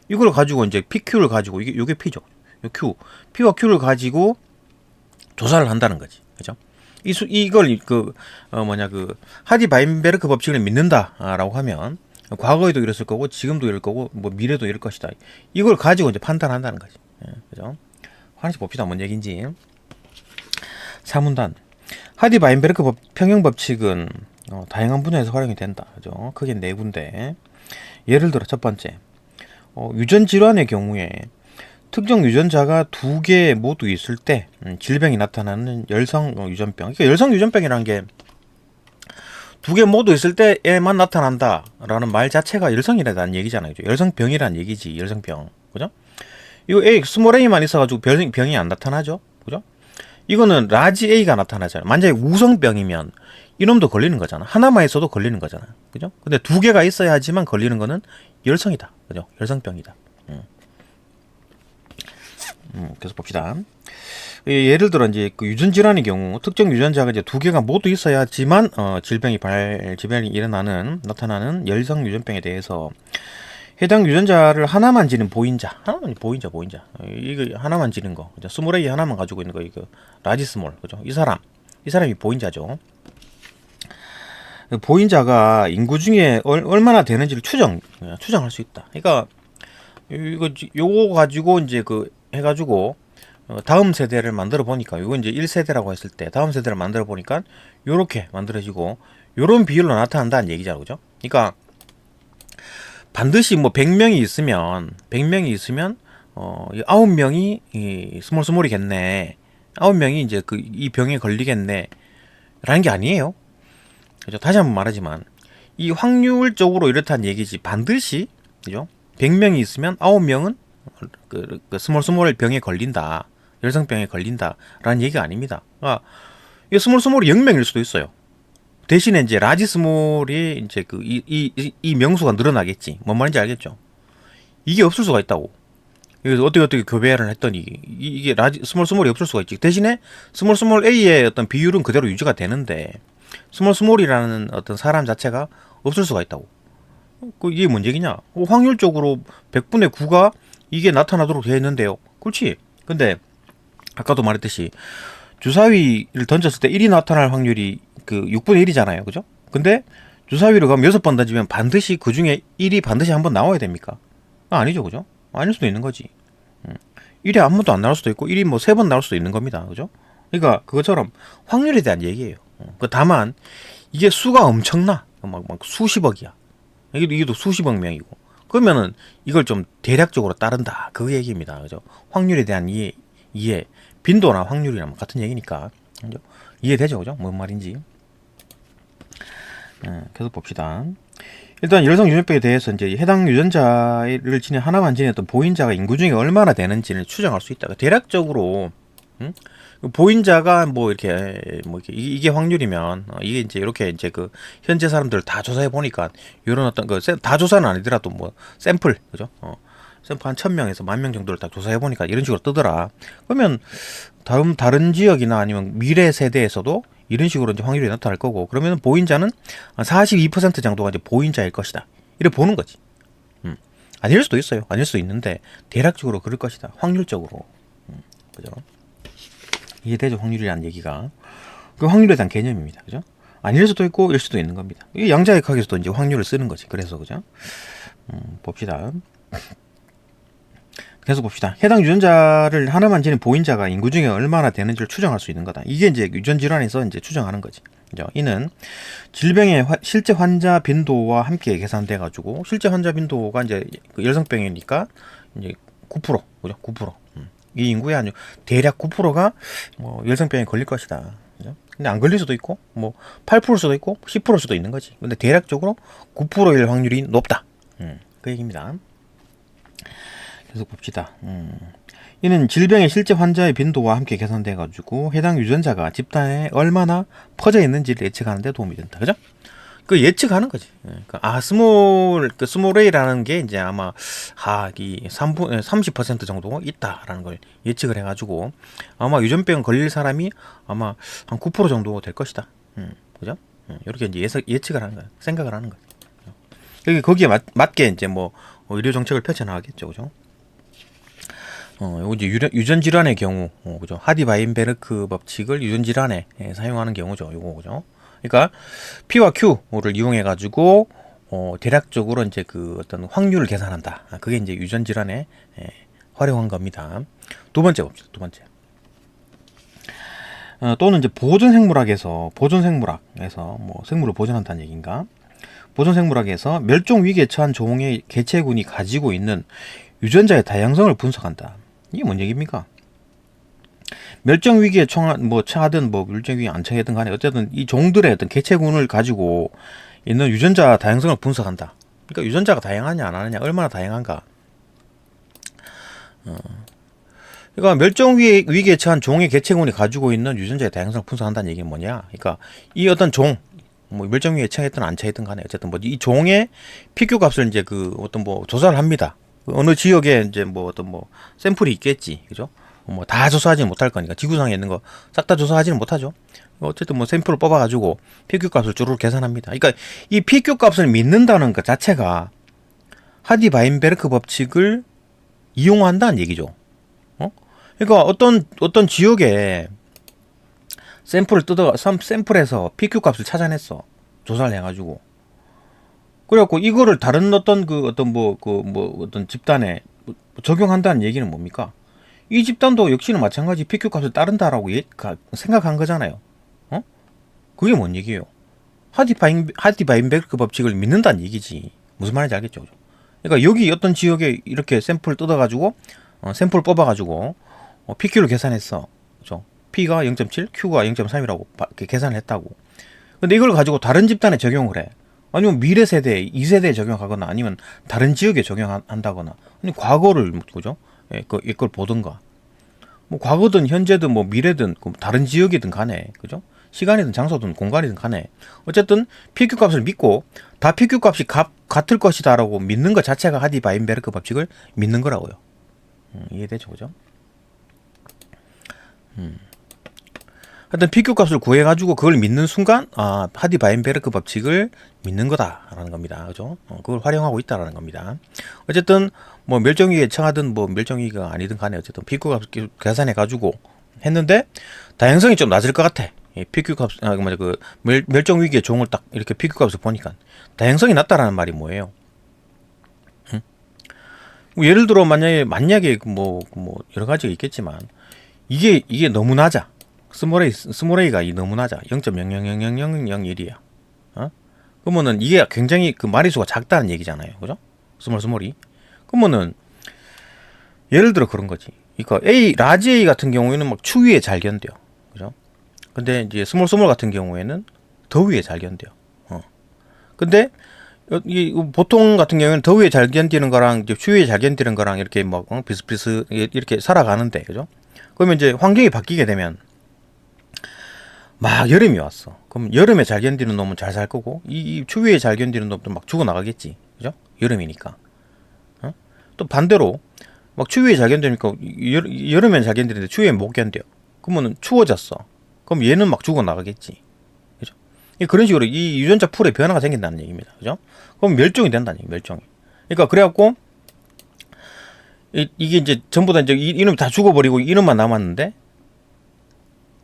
이걸 가지고 이제 PQ를 가지고, 요게 P죠. 요 P와 Q를 가지고 조사를 한다는 거지, 그죠? 이걸 하디 바인베르크 법칙을 믿는다라고 하면 과거에도 이랬을 거고 지금도 이럴 거고 미래도 이럴 것이다. 이걸 가지고 이제 판단한다는 거지, 그죠? 하나씩 봅시다. 뭔 얘기인지. 사문단. 하디 바인베르크 평형 법칙은 다양한 분야에서 활용이 된다. 그죠? 크게 4군데. 예를 들어 첫 번째, 유전 질환의 경우에 특정 유전자가 2개 모두 있을 때 질병이 나타나는 열성 유전병. 그러니까 열성 유전병이라는 게 2개 모두 있을 때에만 나타난다라는 말 자체가 열성이라는 얘기잖아요. 열성병이라는 얘기지. 열성병. 그죠? 이거 스몰 A만 있어가지고 병이 안 나타나죠. 그죠? 이거는 라지 A가 나타나잖아요. 만약에 우성병이면 이놈도 걸리는 거잖아. 하나만 있어도 걸리는 거잖아. 그죠? 근데 2개가 있어야지만 걸리는 거는 열성이다. 그죠? 열성병이다. 계속 봅시다. 예를 들어 이제 그 유전 질환의 경우 특정 유전자가 이제 2개가 모두 있어야지만 질병이 나타나는 열성 유전병에 대해서 해당 유전자를 하나만 지닌 보인자. 이거 하나만 지닌 거. 스몰 A 하나만 가지고 있는 거, 이거. 라지 스몰. 그죠? 이 사람이 보인자죠. 보인자가 인구 중에 얼마나 되는지를 추정할 수 있다. 그러니까, 요거 가지고 이제 해가지고, 다음 세대를 만들어 보니까, 이거 이제 1세대라고 했을 때, 다음 세대를 만들어 보니까, 요렇게 만들어지고, 요런 비율로 나타난다는 얘기잖아요. 그죠? 그러니까, 반드시 100명이 있으면 9명이 이 스몰이겠네. 9명이 이제 이 병에 걸리겠네. 라는 게 아니에요. 그죠? 다시 한번 말하지만 이 확률적으로 이렇다는 얘기지. 반드시, 그죠? 100명이 있으면 9명은 스몰 병에 걸린다. 열성병에 걸린다. 라는 얘기가 아닙니다. 그러니까 이 스몰이 0명일 수도 있어요. 대신에 이제 라지 스몰이 이제 이 명수가 늘어나겠지. 뭔 말인지 알겠죠? 이게 없을 수가 있다고. 그래서 어떻게 교배를 했더니 이게 라지 스몰이 없을 수가 있지. 대신에 스몰 A의 어떤 비율은 그대로 유지가 되는데 스몰이라는 어떤 사람 자체가 없을 수가 있다고. 이게 뭔 얘기냐? 확률적으로 100분의 9가 이게 나타나도록 되어 있는데요. 그렇지. 근데 아까도 말했듯이 주사위를 던졌을 때 1이 나타날 확률이 6분의 1이잖아요. 그죠? 근데 주사위를 가면 6번 던지면 반드시 그 중에 1이 반드시 한번 나와야 됩니까? 아니죠. 그죠? 아닐 수도 있는 거지. 1이 아무도 안 나올 수도 있고 1이 3번 나올 수도 있는 겁니다. 그죠? 그러니까 그것처럼 확률에 대한 얘기예요. 다만 이게 수가 엄청나. 막 수십억이야. 이게도 수십억 명이고. 그러면은 이걸 좀 대략적으로 따른다. 그 얘기입니다. 그죠? 확률에 대한 이해. 빈도나 확률이랑 같은 얘기니까. 그죠? 이해되죠? 그죠? 뭔 말인지. 계속 봅시다. 일단 열성 유전병에 대해서 이제 해당 유전자를 하나만 지녔던 보인자가 인구 중에 얼마나 되는지를 추정할 수 있다. 대략적으로 보인자가 이게 확률이면 이게 이제 이렇게 이제 현재 사람들 다 조사해 보니까 이런 어떤 다 조사는 아니더라도 샘플, 그죠? 샘플 한 1000명에서 10,000명 정도를 다 조사해 보니까 이런 식으로 뜨더라. 그러면 다른 지역이나 아니면 미래 세대에서도 이런 식으로 이제 확률이 나타날 거고, 그러면 보인자는 42% 정도가 이제 보인자일 것이다. 이렇게 보는 거지. 아닐 수도 있어요. 아닐 수도 있는데 대략적으로 그럴 것이다. 확률적으로. 그죠? 이해되죠? 확률이라는 얘기가. 그 확률에 대한 개념입니다. 그죠? 아닐 수도 있고 일 수도 있는 겁니다. 이 양자역학에서도 이제 확률을 쓰는 거지. 그래서 그죠? 봅시다. 계속 봅시다. 해당 유전자를 하나만 지닌 보인자가 인구 중에 얼마나 되는지를 추정할 수 있는 거다. 이게 이제 유전 질환에서 이제 추정하는 거지. 그죠? 이는 질병의 실제 환자 빈도와 함께 계산돼 가지고, 실제 환자 빈도가 이제 그 열성병이니까 이제 9%, 그죠? 9%. 이 인구의 한 대략 9%가 뭐 열성병에 걸릴 것이다. 그죠? 근데 안 걸릴 수도 있고, 뭐 8%일 수도 있고, 10%일 수도 있는 거지. 근데 대략적으로 9%일 확률이 높다. 그 얘기입니다. 계속 봅시다. 이는 질병의 실제 환자의 빈도와 함께 계산돼 가지고 해당 유전자가 집단에 얼마나 퍼져 있는지를 예측하는 데 도움이 된다. 그죠? 그 예측하는 거지. 그러니까 스몰 A라는 게 이제 아마 이 30% 정도 있다라는 걸 예측을 해 가지고 아마 유전병 걸릴 사람이 아마 한 9% 정도 될 것이다. 그죠? 이렇게 이제 예측을 하는 거야. 생각을 하는 거야. 거기에 맞게 이제 뭐 의료 정책을 펼쳐 나가겠죠. 그죠? 요거 이제 유전 질환의 경우, 그죠? 하디-바인베르크 법칙을 유전 질환에 사용하는 경우죠. 요거, 그죠? 그러니까 P와 Q를 이용해 가지고 대략적으로 이제 그 어떤 확률을 계산한다. 그게 이제 유전 질환에 활용한 겁니다. 두 번째 봅시다. 두 번째. 또는 이제 보존생물학에서 뭐 생물을 보존한다는 얘기인가? 보존생물학에서 멸종 위기에 처한 종의 개체군이 가지고 있는 유전자의 다양성을 분석한다. 이게 뭔 얘기입니까? 멸종 위기에 처하든 뭐 멸종 위기에 안 처하든 간에 어쨌든 이 종들의 어떤 개체군을 가지고 있는 유전자 다양성을 분석한다. 그러니까 유전자가 다양하냐 안 하느냐, 얼마나 다양한가. 그러니까 멸종 위기에 처한 종의 개체군이 가지고 있는 유전자의 다양성을 분석한다는 얘기는 뭐냐? 그러니까 이 어떤 종, 뭐 멸종 위기에 처했든 안 처했든 간에 어쨌든 뭐 이 종의 PQ 값을 이제 그 어떤 뭐 조사를 합니다. 어느 지역에 이제 뭐 어떤 뭐 샘플이 있겠지, 그죠? 뭐 다 조사하지는 못할 거니까 지구상에 있는 거 싹 다 조사하지는 못하죠. 어쨌든 뭐 샘플을 뽑아가지고 PQ 값을 주로 계산합니다. 그러니까 이 PQ 값을 믿는다는 것 자체가 하디-바인베르크 법칙을 이용한다는 얘기죠. 그러니까 어떤 지역에 샘플에서 PQ 값을 찾아냈어. 조사를 해가지고. 그래갖고 이거를 다른 어떤 집단에 적용한다는 얘기는 뭡니까? 이 집단도 역시는 마찬가지 PQ 값을 따른다라고 생각한 거잖아요. 그게 뭔 얘기예요? 하디-바인베르크 법칙을 믿는다는 얘기지. 무슨 말인지 알겠죠? 그러니까 여기 어떤 지역에 이렇게 샘플 뜯어가지고 샘플 뽑아가지고 PQ를 계산했어. 그렇죠? P가 0.7, Q가 0.3이라고 계산을 했다고. 근데 이걸 가지고 다른 집단에 적용을 해. 아니면 미래 세대, 2세대에 적용하거나 아니면 다른 지역에 적용한다거나 아니 과거를 그죠? 이걸 보든가. 뭐 과거든 현재든 뭐 미래든 다른 지역이든 간에 그죠? 시간이든 장소든 공간이든 간에 어쨌든 PQ 값을 믿고 다 PQ 값이 같을 것이다라고 믿는 것 자체가 하디-바인베르크 법칙을 믿는 거라고요. 이해되죠, 그죠? 하여튼 PQ 값을 구해가지고 그걸 믿는 순간 하디-바인베르크 법칙을 믿는 거다라는 겁니다. 그죠? 그걸 활용하고 있다라는 겁니다. 어쨌든 뭐 멸종위기에 처하든 뭐 멸종위기가 아니든 간에 어쨌든 PQ 값을 계산해가지고 했는데 다양성이 좀 낮을 것 같아. PQ 값, 멸종위기의 종을 딱 이렇게 PQ 값을 보니까 다양성이 낮다라는 말이 뭐예요? 예를 들어 만약에 뭐 여러 가지가 있겠지만 이게 너무 낮아. 스몰 A가 너무 낮아. 0.0000001이야. 그러면은 이게 굉장히 그 마리수가 작다는 얘기잖아요. 그죠? 스몰이. 그러면은 예를 들어 그런 거지. 그러니까 라지 A 같은 경우에는 막 추위에 잘 견뎌. 그죠? 근데 이제 스몰 같은 경우에는 더위에 잘 견뎌. 근데 이 보통 같은 경우에는 더위에 잘 견디는 거랑 이제 추위에 잘 견디는 거랑 이렇게 막 비슷비슷 이렇게 살아가는데, 그죠? 그러면 이제 환경이 바뀌게 되면 막 여름이 왔어. 그럼 여름에 잘 견디는 놈은 잘 살 거고 이 추위에 잘 견디는 놈도 막 죽어 나가겠지. 그죠? 여름이니까. 또 반대로 막 추위에 잘 견디니까 여름엔 잘 견디는데 추위에 못 견뎌. 그러면은 추워졌어. 그럼 얘는 막 죽어나가겠지. 그죠? 그런 식으로 이 유전자 풀에 변화가 생긴다는 얘기입니다. 그죠? 그럼 멸종이 된다는 얘기, 멸종이. 그러니까 그래갖고 이게 이제 전부 다 이제 이놈이 다 죽어버리고 이놈만 남았는데,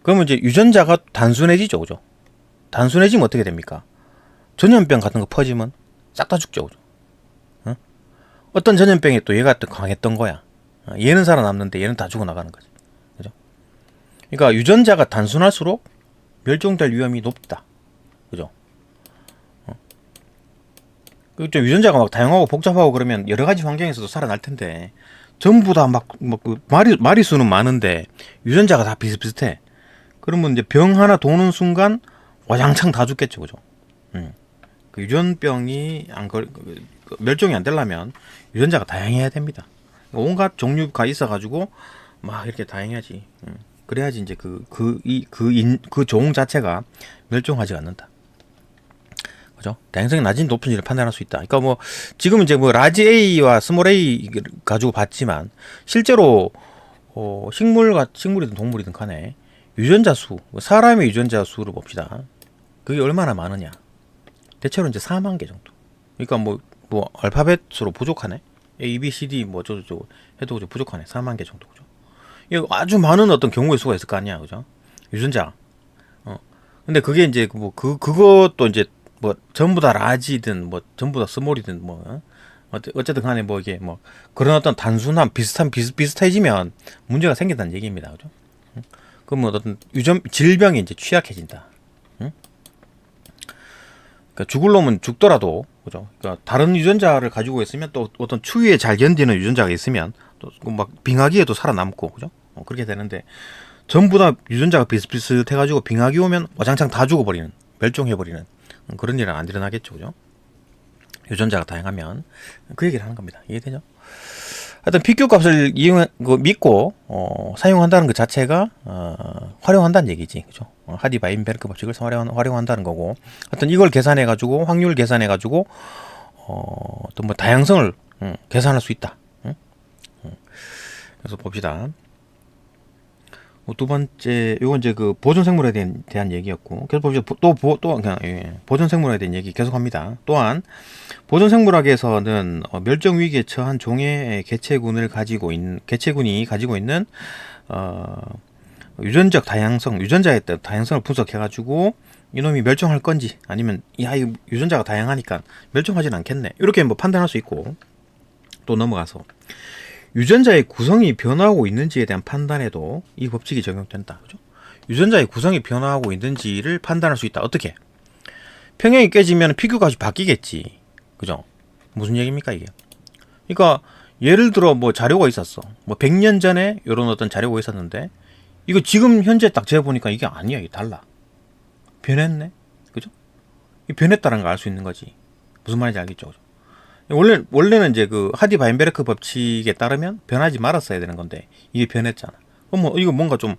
그러면 이제 유전자가 단순해지죠, 그죠? 단순해지면 어떻게 됩니까? 전염병 같은 거 퍼지면 싹 다 죽죠, 그죠? 어? 어떤 전염병에 또 얘가 또 강했던 거야. 얘는 살아남는데 얘는 다 죽어나가는 거지, 그죠? 그러니까 유전자가 단순할수록 멸종될 위험이 높다, 그죠? 그죠? 유전자가 막 다양하고 복잡하고 그러면 여러 가지 환경에서도 살아날 텐데, 전부 다 막 그 마리수는 많은데 유전자가 다 비슷비슷해. 그러면 이제 병 하나 도는 순간 와장창 다 죽겠죠, 그죠? 그 유전병이 멸종이 안 되려면 유전자가 다양해야 됩니다. 온갖 종류가 있어가지고 막 이렇게 다양해야지. 그래야지 이제 그 종 자체가 멸종하지 않는다. 그죠? 다양성이 낮은 높은지를 판단할 수 있다. 그러니까 뭐 지금 이제 뭐 라지 A와 스몰 A 가지고 봤지만 실제로 식물이든 동물이든 간에 유전자 수, 사람의 유전자 수를 봅시다. 그게 얼마나 많으냐? 대체로 이제 4만 개 정도. 그러니까 뭐 알파벳으로 부족하네. A, B, C, D 뭐 저거 해도 부족하네. 4만 개 정도, 그죠? 이거 아주 많은 어떤 경우의 수가 있을 거 아니야, 그죠? 유전자. 근데 그게 이제 그것도 이제 뭐 전부 다 라지든 뭐 전부 다 스몰이든 뭐 어쨌든 간에 뭐 이게 뭐 그런 어떤 단순한 비슷해지면 문제가 생긴다는 얘기입니다, 그죠? 그러면 어떤 질병이 이제 취약해진다. 그러니까 죽을 놈은 죽더라도, 그죠? 그러니까 다른 유전자를 가지고 있으면 또 어떤 추위에 잘 견디는 유전자가 있으면 또 막 빙하기에도 살아남고, 그죠? 그렇게 되는데 전부 다 유전자가 비슷비슷해가지고 빙하기 오면 와장창 다 죽어버리는, 멸종해버리는 그런 일은 안 일어나겠죠, 그죠? 유전자가 다양하면 그 얘기를 하는 겁니다. 이해되죠? 하여튼 PQ 값을 믿고 사용한다는 것 자체가 활용한다는 얘기지, 그죠? 하디 바인베르크 법칙을 활용한다는 거고, 하여튼 이걸 계산해 가지고 확률 계산해 가지고 또 뭐 다양성을 계산할 수 있다. 그래서 봅시다. 두 번째, 요건 이제 그 보존 생물에 대한 얘기였고, 계속 봅시다. 또 그냥 보존 생물에 대한 얘기 계속합니다. 또한 보존 생물학에서는 멸종 위기에 처한 종의 개체군이 가지고 있는 유전적 다양성, 유전자의 다양성을 분석해가지고 이놈이 멸종할 건지 아니면 이 유전자가 다양하니까 멸종하진 않겠네, 이렇게 뭐 판단할 수 있고, 또 넘어가서 유전자의 구성이 변화하고 있는지에 대한 판단에도 이 법칙이 적용된다, 그죠? 유전자의 구성이 변화하고 있는지를 판단할 수 있다. 어떻게? 평형이 깨지면 PQ값이 바뀌겠지, 그죠? 무슨 얘기입니까 이게? 그러니까 예를 들어 뭐 자료가 있었어. 뭐 100년 전에 이런 어떤 자료가 있었는데 이거 지금 현재 딱 재보니까 이게 아니야. 이게 달라. 변했네, 그죠? 변했다는 걸 알 수 있는 거지. 무슨 말인지 알겠죠, 그죠? 원래는 이제 그 하디 바인베르크 법칙에 따르면 변하지 말았어야 되는 건데 이게 변했잖아. 그럼 뭐 이거 뭔가 좀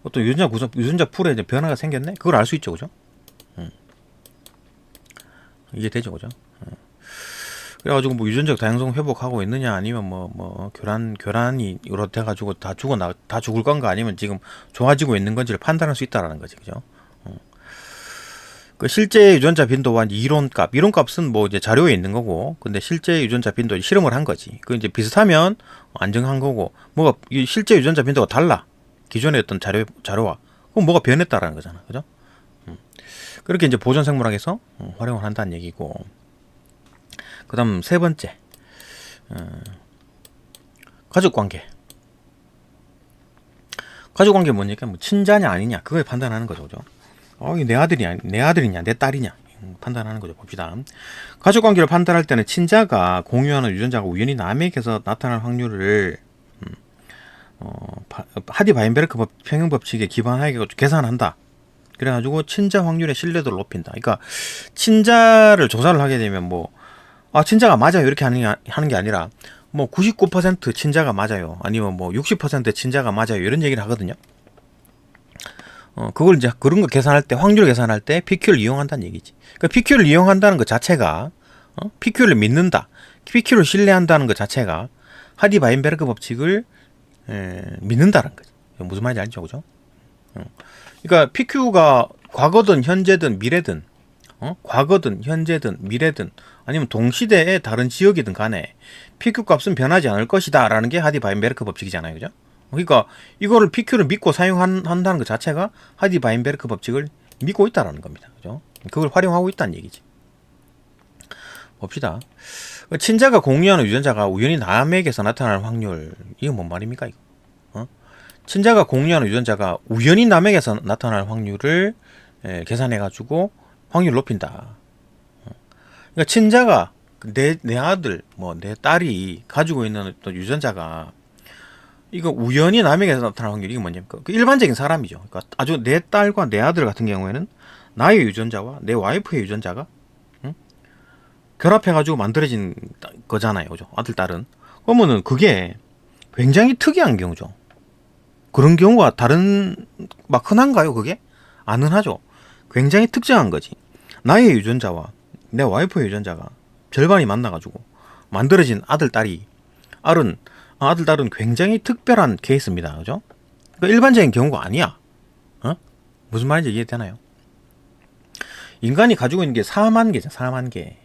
어떤 유전자 풀에 이제 변화가 생겼네. 그걸 알 수 있죠, 그죠? 이게 되죠, 그죠? 그래가지고 뭐 유전적 다양성 회복하고 있느냐 아니면 뭐 교란이 이렇게 해가지고 다 죽을 건가 아니면 지금 좋아지고 있는 건지를 판단할 수 있다라는 거지, 그죠? 그 실제 유전자 빈도와 이론값은 뭐 이제 자료에 있는 거고, 근데 실제 유전자 빈도 실험을 한 거지. 그 이제 비슷하면 안정한 거고, 실제 유전자 빈도가 달라, 기존의 어떤 자료와, 그럼 뭐가 변했다라는 거잖아, 그죠? 그렇게 이제 보존 생물학에서 활용을 한다는 얘기고, 그다음 세 번째, 가족관계. 가족관계 뭐니까 뭐 친자냐 아니냐 그걸 판단하는 거죠, 그죠? 이게 내 아들이냐 내 딸이냐 판단하는 거죠. 봅시다. 가족관계를 판단할 때는 친자가 공유하는 유전자가 우연히 남에게서 나타날 확률을 하디 바인베르크 평형 법칙에 기반하게 계산한다. 그래가지고 친자 확률의 신뢰도를 높인다. 그러니까 친자를 조사를 하게 되면 친자가 맞아요 이렇게 하는 게 아니라 99% 친자가 맞아요, 아니면 60% 친자가 맞아요, 이런 얘기를 하거든요. 그걸 이제 그런 거 계산할 때, 확률 계산할 때 PQ를 이용한다는 얘기지. 그러니까 PQ를 이용한다는 것 자체가 PQ를 믿는다, PQ를 신뢰한다는 것 자체가 하디 바인베르크 법칙을 믿는다는 거지. 무슨 말인지 알죠, 그죠? 그러니까 PQ가 과거든 현재든 미래든 과거든 현재든 미래든 아니면 동시대의 다른 지역이든 간에 PQ 값은 변하지 않을 것이다 라는 게 하디-바인베르크 법칙이잖아요. 그죠? 그러니까 이거를 PQ를 믿고 사용한다는 것 자체가 하디-바인베르크 법칙을 믿고 있다라는 겁니다. 그죠? 그걸 활용하고 있다는 얘기지. 봅시다. 친자가 공유하는 유전자가 우연히 남에게서 나타날 확률, 이건 뭔 말입니까 이거? 친자가 공유하는 유전자가 우연히 남에게서 나타날 확률을 계산해 가지고 확률을 높인다. 그러니까 친자가 내 아들, 뭐 내 딸이 가지고 있는 어떤 유전자가 이거 우연히 남에게서 나타날 확률이 이게 뭐냐면 그 일반적인 사람이죠. 그러니까 아주 내 딸과 내 아들 같은 경우에는 나의 유전자와 내 와이프의 유전자가 결합해가지고 만들어진 거잖아요. 그죠? 아들, 딸은. 그러면은 그게 굉장히 특이한 경우죠. 그런 경우가 막 흔한가요, 그게? 안 흔하죠. 굉장히 특정한 거지. 나의 유전자와 내 와이프의 유전자가 절반이 만나가지고 만들어진 아들, 딸이, 아들, 딸은 굉장히 특별한 케이스입니다. 그죠? 그러니까 일반적인 경우가 아니야. 무슨 말인지 이해되나요? 인간이 가지고 있는 게 4만 개죠, 4만 개.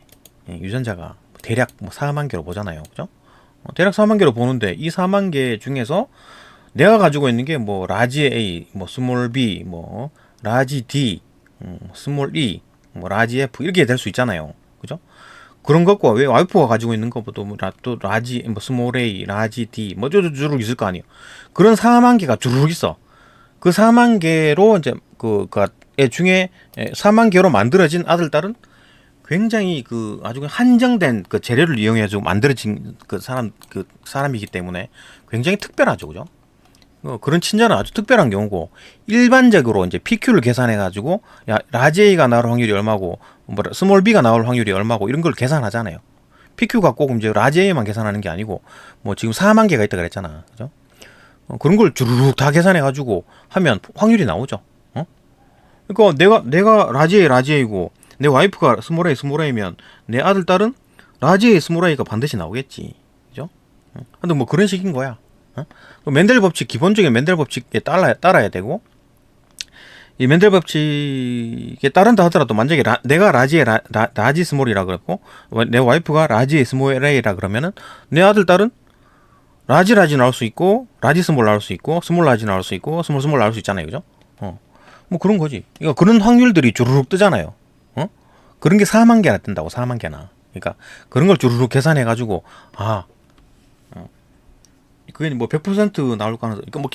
유전자가 대략 뭐 4만 개로 보잖아요. 그죠? 대략 4만 개로 보는데 이 4만 개 중에서 내가 가지고 있는 게 뭐 라지 A, 뭐 스몰 B, 뭐 라지 D, 스몰 E, 뭐 라지 F 이렇게 될 수 있잖아요. 그죠? 그런 것과 왜 와이프가 가지고 있는 것보다 또 라지, 뭐 스몰 A, 라지 D, 뭐 주르륵 있을 거 아니에요. 그런 4만 개가 주르륵 있어. 그 4만 개로 이제 애 중에 4만 개로 만들어진 아들, 딸은 굉장히 아주 한정된 그 재료를 이용해서 만들어진 사람이기 때문에 굉장히 특별하죠. 그죠? 그런 친자는 아주 특별한 경우고, 일반적으로 이제 PQ를 계산해 가지고 라지 A가 나올 확률이 얼마고 뭐 스몰 B가 나올 확률이 얼마고 이런 걸 계산하잖아요. PQ가 꼭 이제 라지 A만 계산하는 게 아니고 뭐 지금 4만 개가 있다 그랬잖아. 그죠? 그런 걸 주르륵 다 계산해 가지고 하면 확률이 나오죠. 그러니까 내가 라지 A고 내 와이프가 스몰 A면 내 아들, 딸은 라지 A, 스몰 A가 반드시 나오겠지. 그죠? 근데 뭐 그런 식인 거야. 맨델 법칙, 기본적인 맨델 법칙에 따라야 되고, 이 맨델 법칙에 따른다 하더라도 만약에 내가 라지 스몰이라 그랬고 내 와이프가 라지 스몰 A라 그러면은 내 아들, 딸은 라지 나올 수 있고 라지 스몰 나올 수 있고 스몰 라지 나올 수 있고 스몰 나올 수 있잖아요. 그죠? 뭐 그런 거지. 그러니까 그런 확률들이 주르륵 뜨잖아요. 그런 게 4만 개나 뜬다고, 4만 개나. 그러니까 그런 걸 주르륵 계산해 가지고 그게 뭐 100% 나올 가능성, 그러니까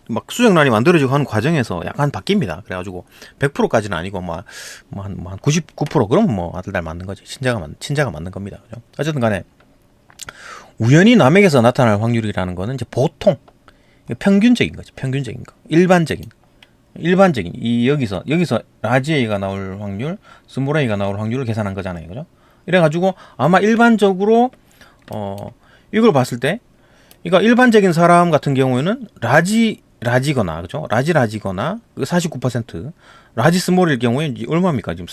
막 수정란이 만들어지고 하는 과정에서 약간 바뀝니다. 그래가지고 100%까지는 아니고 한 99% 그럼 뭐 아들, 딸 맞는 거지. 친자가 맞는 겁니다. 그죠? 어쨌든 간에 우연히 남에게서 나타날 확률이라는 거는 이제 보통 평균적인 거죠. 평균적인 거. 일반적인 여기서 라지 A가 나올 확률, 스몰 A가 나올 확률을 계산한 거잖아요. 그죠? 이래가지고 아마 일반적으로 이걸 봤을 때, 그러니까 일반적인 사람 같은 경우에는 라지거나, 그죠? 라지거나 49%, 라지 스몰일 경우에 얼마입니까? 지금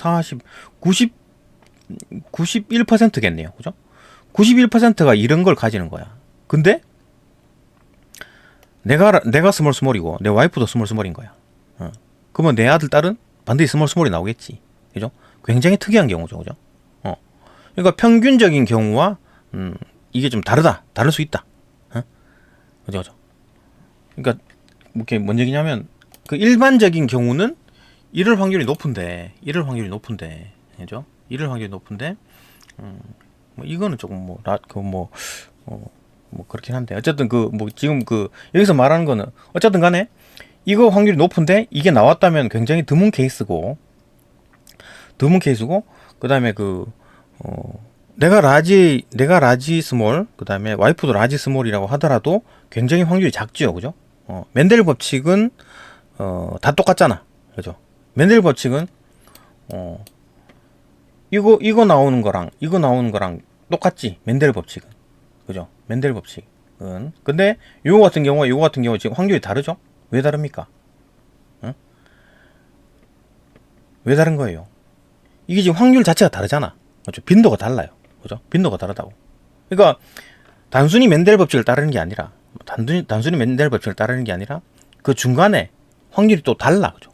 91%겠네요. 그죠? 91%가 이런 걸 가지는 거야. 근데 내가 스몰이고 내 와이프도 스몰인 거야. 그러면 내 아들, 딸은 반드시 스몰이 나오겠지. 그죠? 굉장히 특이한 경우죠. 그죠? 그러니까 평균적인 경우와 이게 좀 다를 수 있다. 그죠? 그러니까 이게 뭔 얘기냐면, 그 일반적인 경우는 이럴 확률이 높은데, 그죠? 이럴 확률이 높은데, 뭐 이거는 조금 뭐 그렇긴 한데, 어쨌든 지금 여기서 말하는 거는 어쨌든 간에 이거 확률이 높은데 이게 나왔다면 굉장히 드문 케이스고, 그 다음에 내가 라지 스몰, 그 다음에 와이프도 라지 스몰이라고 하더라도 굉장히 확률이 작죠. 그죠? 맨델 법칙은 다 똑같잖아. 그죠? 맨델 법칙은 이거 나오는 거랑 똑같지. 맨델 법칙은. 그죠? 맨델 법칙은. 근데 요거 같은 경우 지금 확률이 다르죠? 왜 다릅니까? 왜 다른 거예요? 이게 지금 확률 자체가 다르잖아. 그렇죠? 빈도가 달라요. 그죠? 빈도가 다르다고. 그러니까 단순히 맨델 법칙을 따르는 게 아니라 그 중간에 확률이 또 달라. 그죠?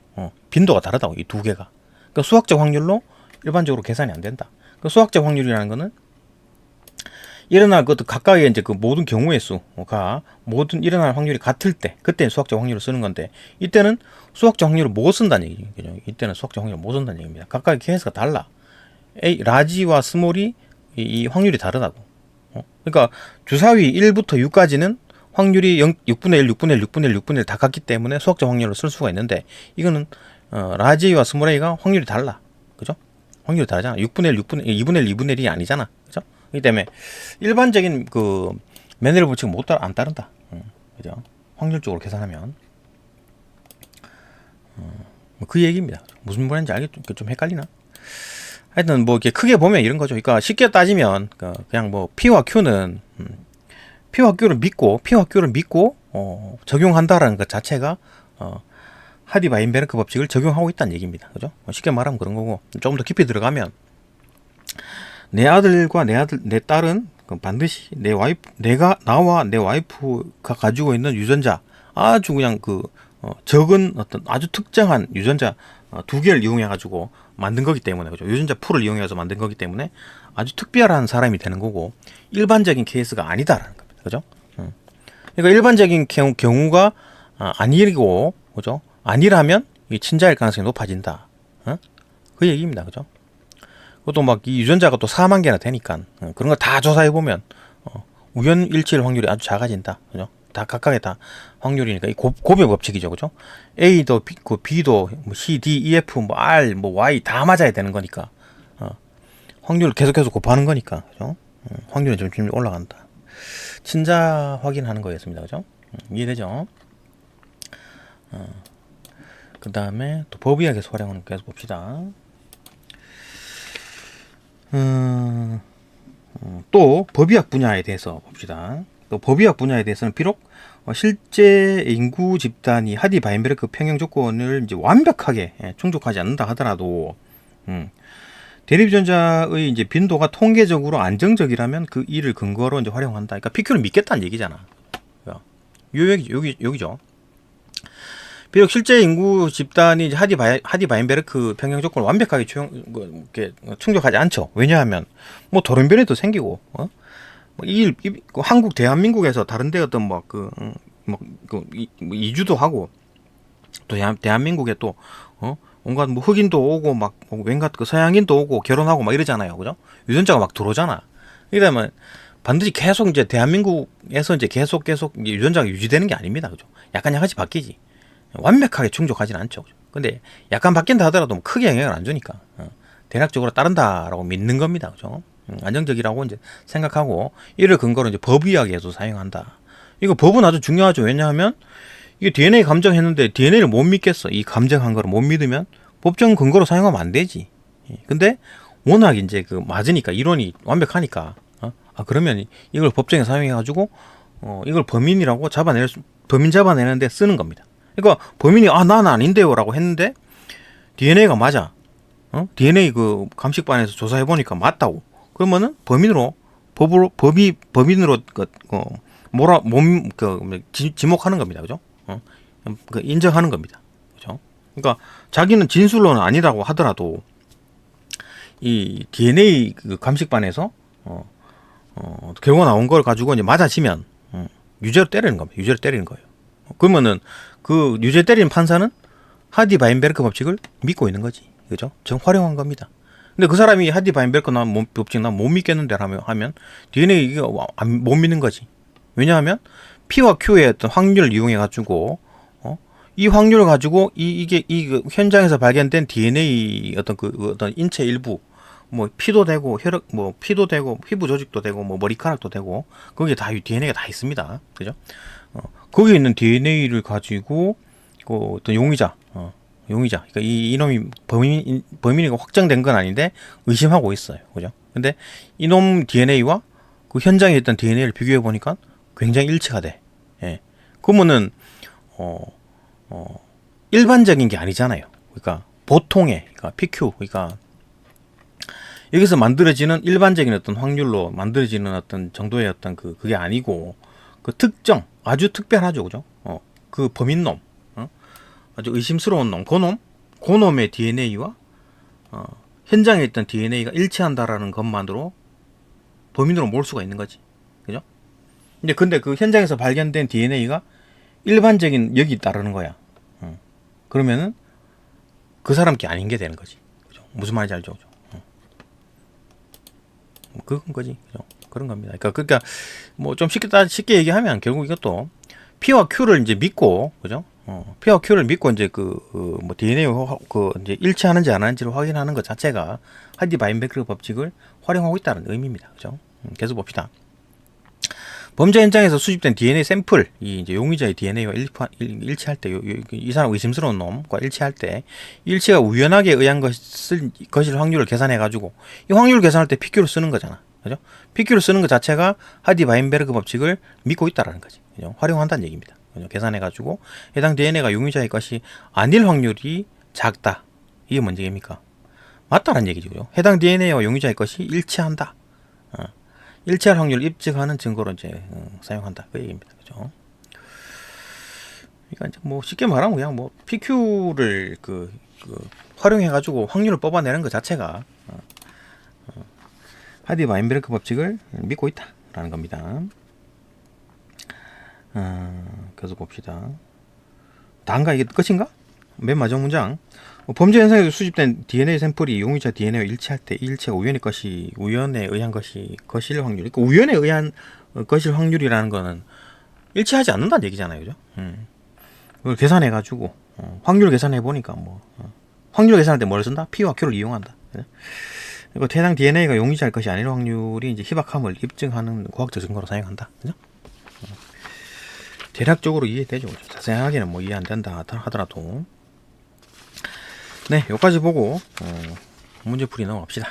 빈도가 다르다고, 이 두 개가. 그러니까 수학적 확률로 일반적으로 계산이 안 된다. 그 수학적 확률이라는 거는 일어날 것도 각각의 이제 그 모든 경우의 수가 모든 일어날 확률이 같을 때, 그때 수학적 확률을 쓰는 건데, 이때는 수학적 확률을 못 쓴다는 얘기죠. 이때는 수학적 확률을 못 쓴다는 얘기입니다. 각각의 케이스가 달라. 라지와 스몰이 이 확률이 다르다고. 그러니까 주사위 1부터 6까지는 확률이 6분의 1, 6분의 1, 6분의 1, 6분의 1 다 같기 때문에 수학적 확률로 쓸 수가 있는데, 이거는 라지와 스몰 a가 확률이 달라. 그죠? 확률이 다르잖아. 6분의 1, 6분의 1, 2분의 1, 2분의 1이 아니잖아. 그죠? 그렇기 때문에 일반적인 그 메네르 법칙은 안 따른다. 그죠? 확률적으로 계산하면 그 얘기입니다. 무슨 말인지 알겠죠? 좀 헷갈리나? 하여튼 뭐 이렇게 크게 보면 이런 거죠. 그러니까 쉽게 따지면 그냥 뭐 P와 Q는 P와 Q를 믿고 적용한다라는 것 자체가 하디-바인베르크 법칙을 적용하고 있다는 얘기입니다. 그죠? 쉽게 말하면 그런 거고, 조금 더 깊이 들어가면 내 아들과 내 딸은 반드시 나와 내 와이프가 가지고 있는 유전자, 아주 그냥 적은 어떤 아주 특정한 유전자 두 개를 이용해 가지고 만든 거기 때문에, 그죠? 유전자 풀을 이용해서 만든 거기 때문에 아주 특별한 사람이 되는 거고, 일반적인 케이스가 아니다라는 겁니다. 그죠? 그러니까 일반적인 경우가 아니고, 그죠? 아니라면 이 친자일 가능성이 높아진다. 그 얘기입니다. 그죠? 그것도 막 이 유전자가 또 4만 개나 되니까 그런 거 다 조사해 보면 우연일치일 확률이 아주 작아진다. 그죠? 다 각각의 다 확률이니까 이 곱의 법칙이죠. 그죠? A도 B도 뭐 C, D, E, F, 뭐 R, 뭐 Y 다 맞아야 되는 거니까 확률을 계속해서 곱하는 거니까, 그죠? 확률이 좀 올라간다. 친자 확인하는 거였습니다. 그죠? 이해되죠? 그 다음에 또 법의학에서 활용하는 거 계속 봅시다. 또 법의학 분야에 대해서 봅시다. 또 법의학 분야에 대해서는 비록 실제 인구 집단이 하디-바인베르크 평형 조건을 이제 완벽하게 충족하지 않는다 하더라도 대립유전자의 이제 빈도가 통계적으로 안정적이라면 그 이를 근거로 이제 활용한다. 그러니까 PQ를 믿겠다는 얘기잖아. 여기죠. 비록 실제 인구 집단이 이제 하디-바인베르크 평형 조건을 완벽하게 충족하지 않죠. 왜냐하면 뭐 돌연변이도 생기고, 한국 대한민국에서 다른데 어떤 이주도 하고, 또 대한민국에 또 온갖 뭐 흑인도 오고 막 왠가 서양인도 오고 결혼하고 막 이러잖아요. 그죠? 유전자가 막 들어오잖아. 그러면 반드시 계속 이제 대한민국에서 이제 계속 유전자가 유지되는 게 아닙니다. 그죠? 약간씩 바뀌지. 완벽하게 충족하지는 않죠. 근데 약간 바뀐다 하더라도 뭐 크게 영향을 안 주니까 대략적으로 따른다라고 믿는 겁니다. 그죠? 안정적이라고 이제 생각하고, 이를 근거로 이제 법의학에서 사용한다. 이거 법은 아주 중요하죠. 왜냐하면 이게 DNA 감정했는데 DNA를 못 믿겠어. 이 감정한 거를 못 믿으면 법정 근거로 사용하면 안 되지. 근데 워낙 이제 맞으니까, 이론이 완벽하니까 그러면 이걸 법정에 사용해 가지고 이걸 범인 잡아내는데 쓰는 겁니다. 그러니까 범인이 나는 아닌데요라고 했는데 DNA가 맞아. DNA 감식반에서 조사해 보니까 맞다고. 그러면은 범인으로 지목하는 겁니다. 그죠? 인정하는 겁니다. 그죠? 그러니까 자기는 진술로는 아니라고 하더라도 이 DNA 감식반에서 결과 나온 걸 가지고 이제 맞아지면 유죄로 때리는 겁니다. 유죄로 때리는 거예요. 그러면은 그 유죄 때리는 판사는 하디-바인베르크 법칙을 믿고 있는 거지. 그죠? 활용한 겁니다. 근데 그 사람이 하디-바인베르크 법칙 난 못 믿겠는데 하면 DNA 이거 못 믿는 거지. 왜냐하면 P와 Q의 어떤 확률을 이용해 가지고 이 확률을 가지고 이게 현장에서 발견된 DNA 어떤 인체 일부, 뭐 피도 되고 피도 되고 피부 조직도 되고 뭐 머리카락도 되고, 거기에 다 DNA가 다 있습니다. 그죠? 거기에 있는 DNA를 가지고 어떤 용의자, 그러니까 이놈이 범인이가 확정된 건 아닌데 의심하고 있어요. 그죠? 근데 이놈 DNA와 그 현장에 있던 DNA를 비교해 보니까 굉장히 일치가 돼. 예. 그러면은 일반적인 게 아니잖아요. 그러니까 보통의, 그러니까 PQ, 그러니까 여기서 만들어지는 일반적인 어떤 확률로 만들어지는 어떤 정도의 어떤 그게 아니고, 그 특정 아주 특별하죠. 그죠? 그 범인놈, 아주 의심스러운 놈, 고놈의 DNA와 현장에 있던 DNA가 일치한다라는 것만으로 범인으로 몰 수가 있는 거지. 그죠? 근데 그 현장에서 발견된 DNA가 일반적인 역이 따르는 거야. 그러면은 그 사람 게 아닌 게 되는 거지. 그죠? 무슨 말인지 알죠? 그건 거지. 그죠? 그런 겁니다. 그러니까 뭐 좀 쉽게 얘기하면 결국 이것도 P와 Q를 이제 믿고, 그죠? P와 Q를 믿고 이제 뭐 DNA 이제 일치하는지 안 하는지를 확인하는 것 자체가 하디 바인베르크 법칙을 활용하고 있다는 의미입니다. 그죠? 계속 봅시다. 범죄 현장에서 수집된 DNA 샘플, 이 이제 용의자의 DNA와 일치할 때, 이 사람 의심스러운 놈과 일치할 때, 일치가 우연하게 의한 것일 확률을 계산해가지고, 이 확률을 계산할 때 PQ를 쓰는 거잖아. 그죠? PQ를 쓰는 것 자체가 하디 바인베르크 법칙을 믿고 있다라는 거지. 그죠? 활용한다는 얘기입니다. 그죠? 계산해가지고, 해당 DNA가 용의자의 것이 아닐 확률이 작다. 이게 뭔 얘기입니까? 맞다라는 얘기죠. 그죠? 해당 DNA와 용의자의 것이 일치한다. 일치할 확률을 입증하는 증거로 이제 사용한다. 그 얘기입니다. 그죠? 그러니까 이제 뭐 쉽게 말하면 그냥 뭐 PQ를 활용해가지고 확률을 뽑아내는 것 자체가 하디 바인베르크 법칙을 믿고 있다라는 겁니다. 계속 봅시다. 다인가 이게 끝인가? 맨 마지막 문장. 범죄 현상에서 수집된 DNA 샘플이 용의자 DNA와 일치할 때 이 일치가 우연에 의한 것일 확률. 그러니까 우연에 의한 것일 확률이라는 거는 일치하지 않는다는 얘기잖아요, 그죠? 그걸 계산해가지고 확률 계산해 보니까 확률 계산할 때 뭘 쓴다? P와 Q를 이용한다. 그리고 해당 DNA가 용의자일 것이 아닐 확률이 이제 희박함을 입증하는 과학적 증거로 사용한다, 그죠? 대략적으로 이해되죠, 그죠? 자세하게는 뭐 이해 안 된다 하더라도. 네, 여기까지 보고 문제풀이 넘어갑시다.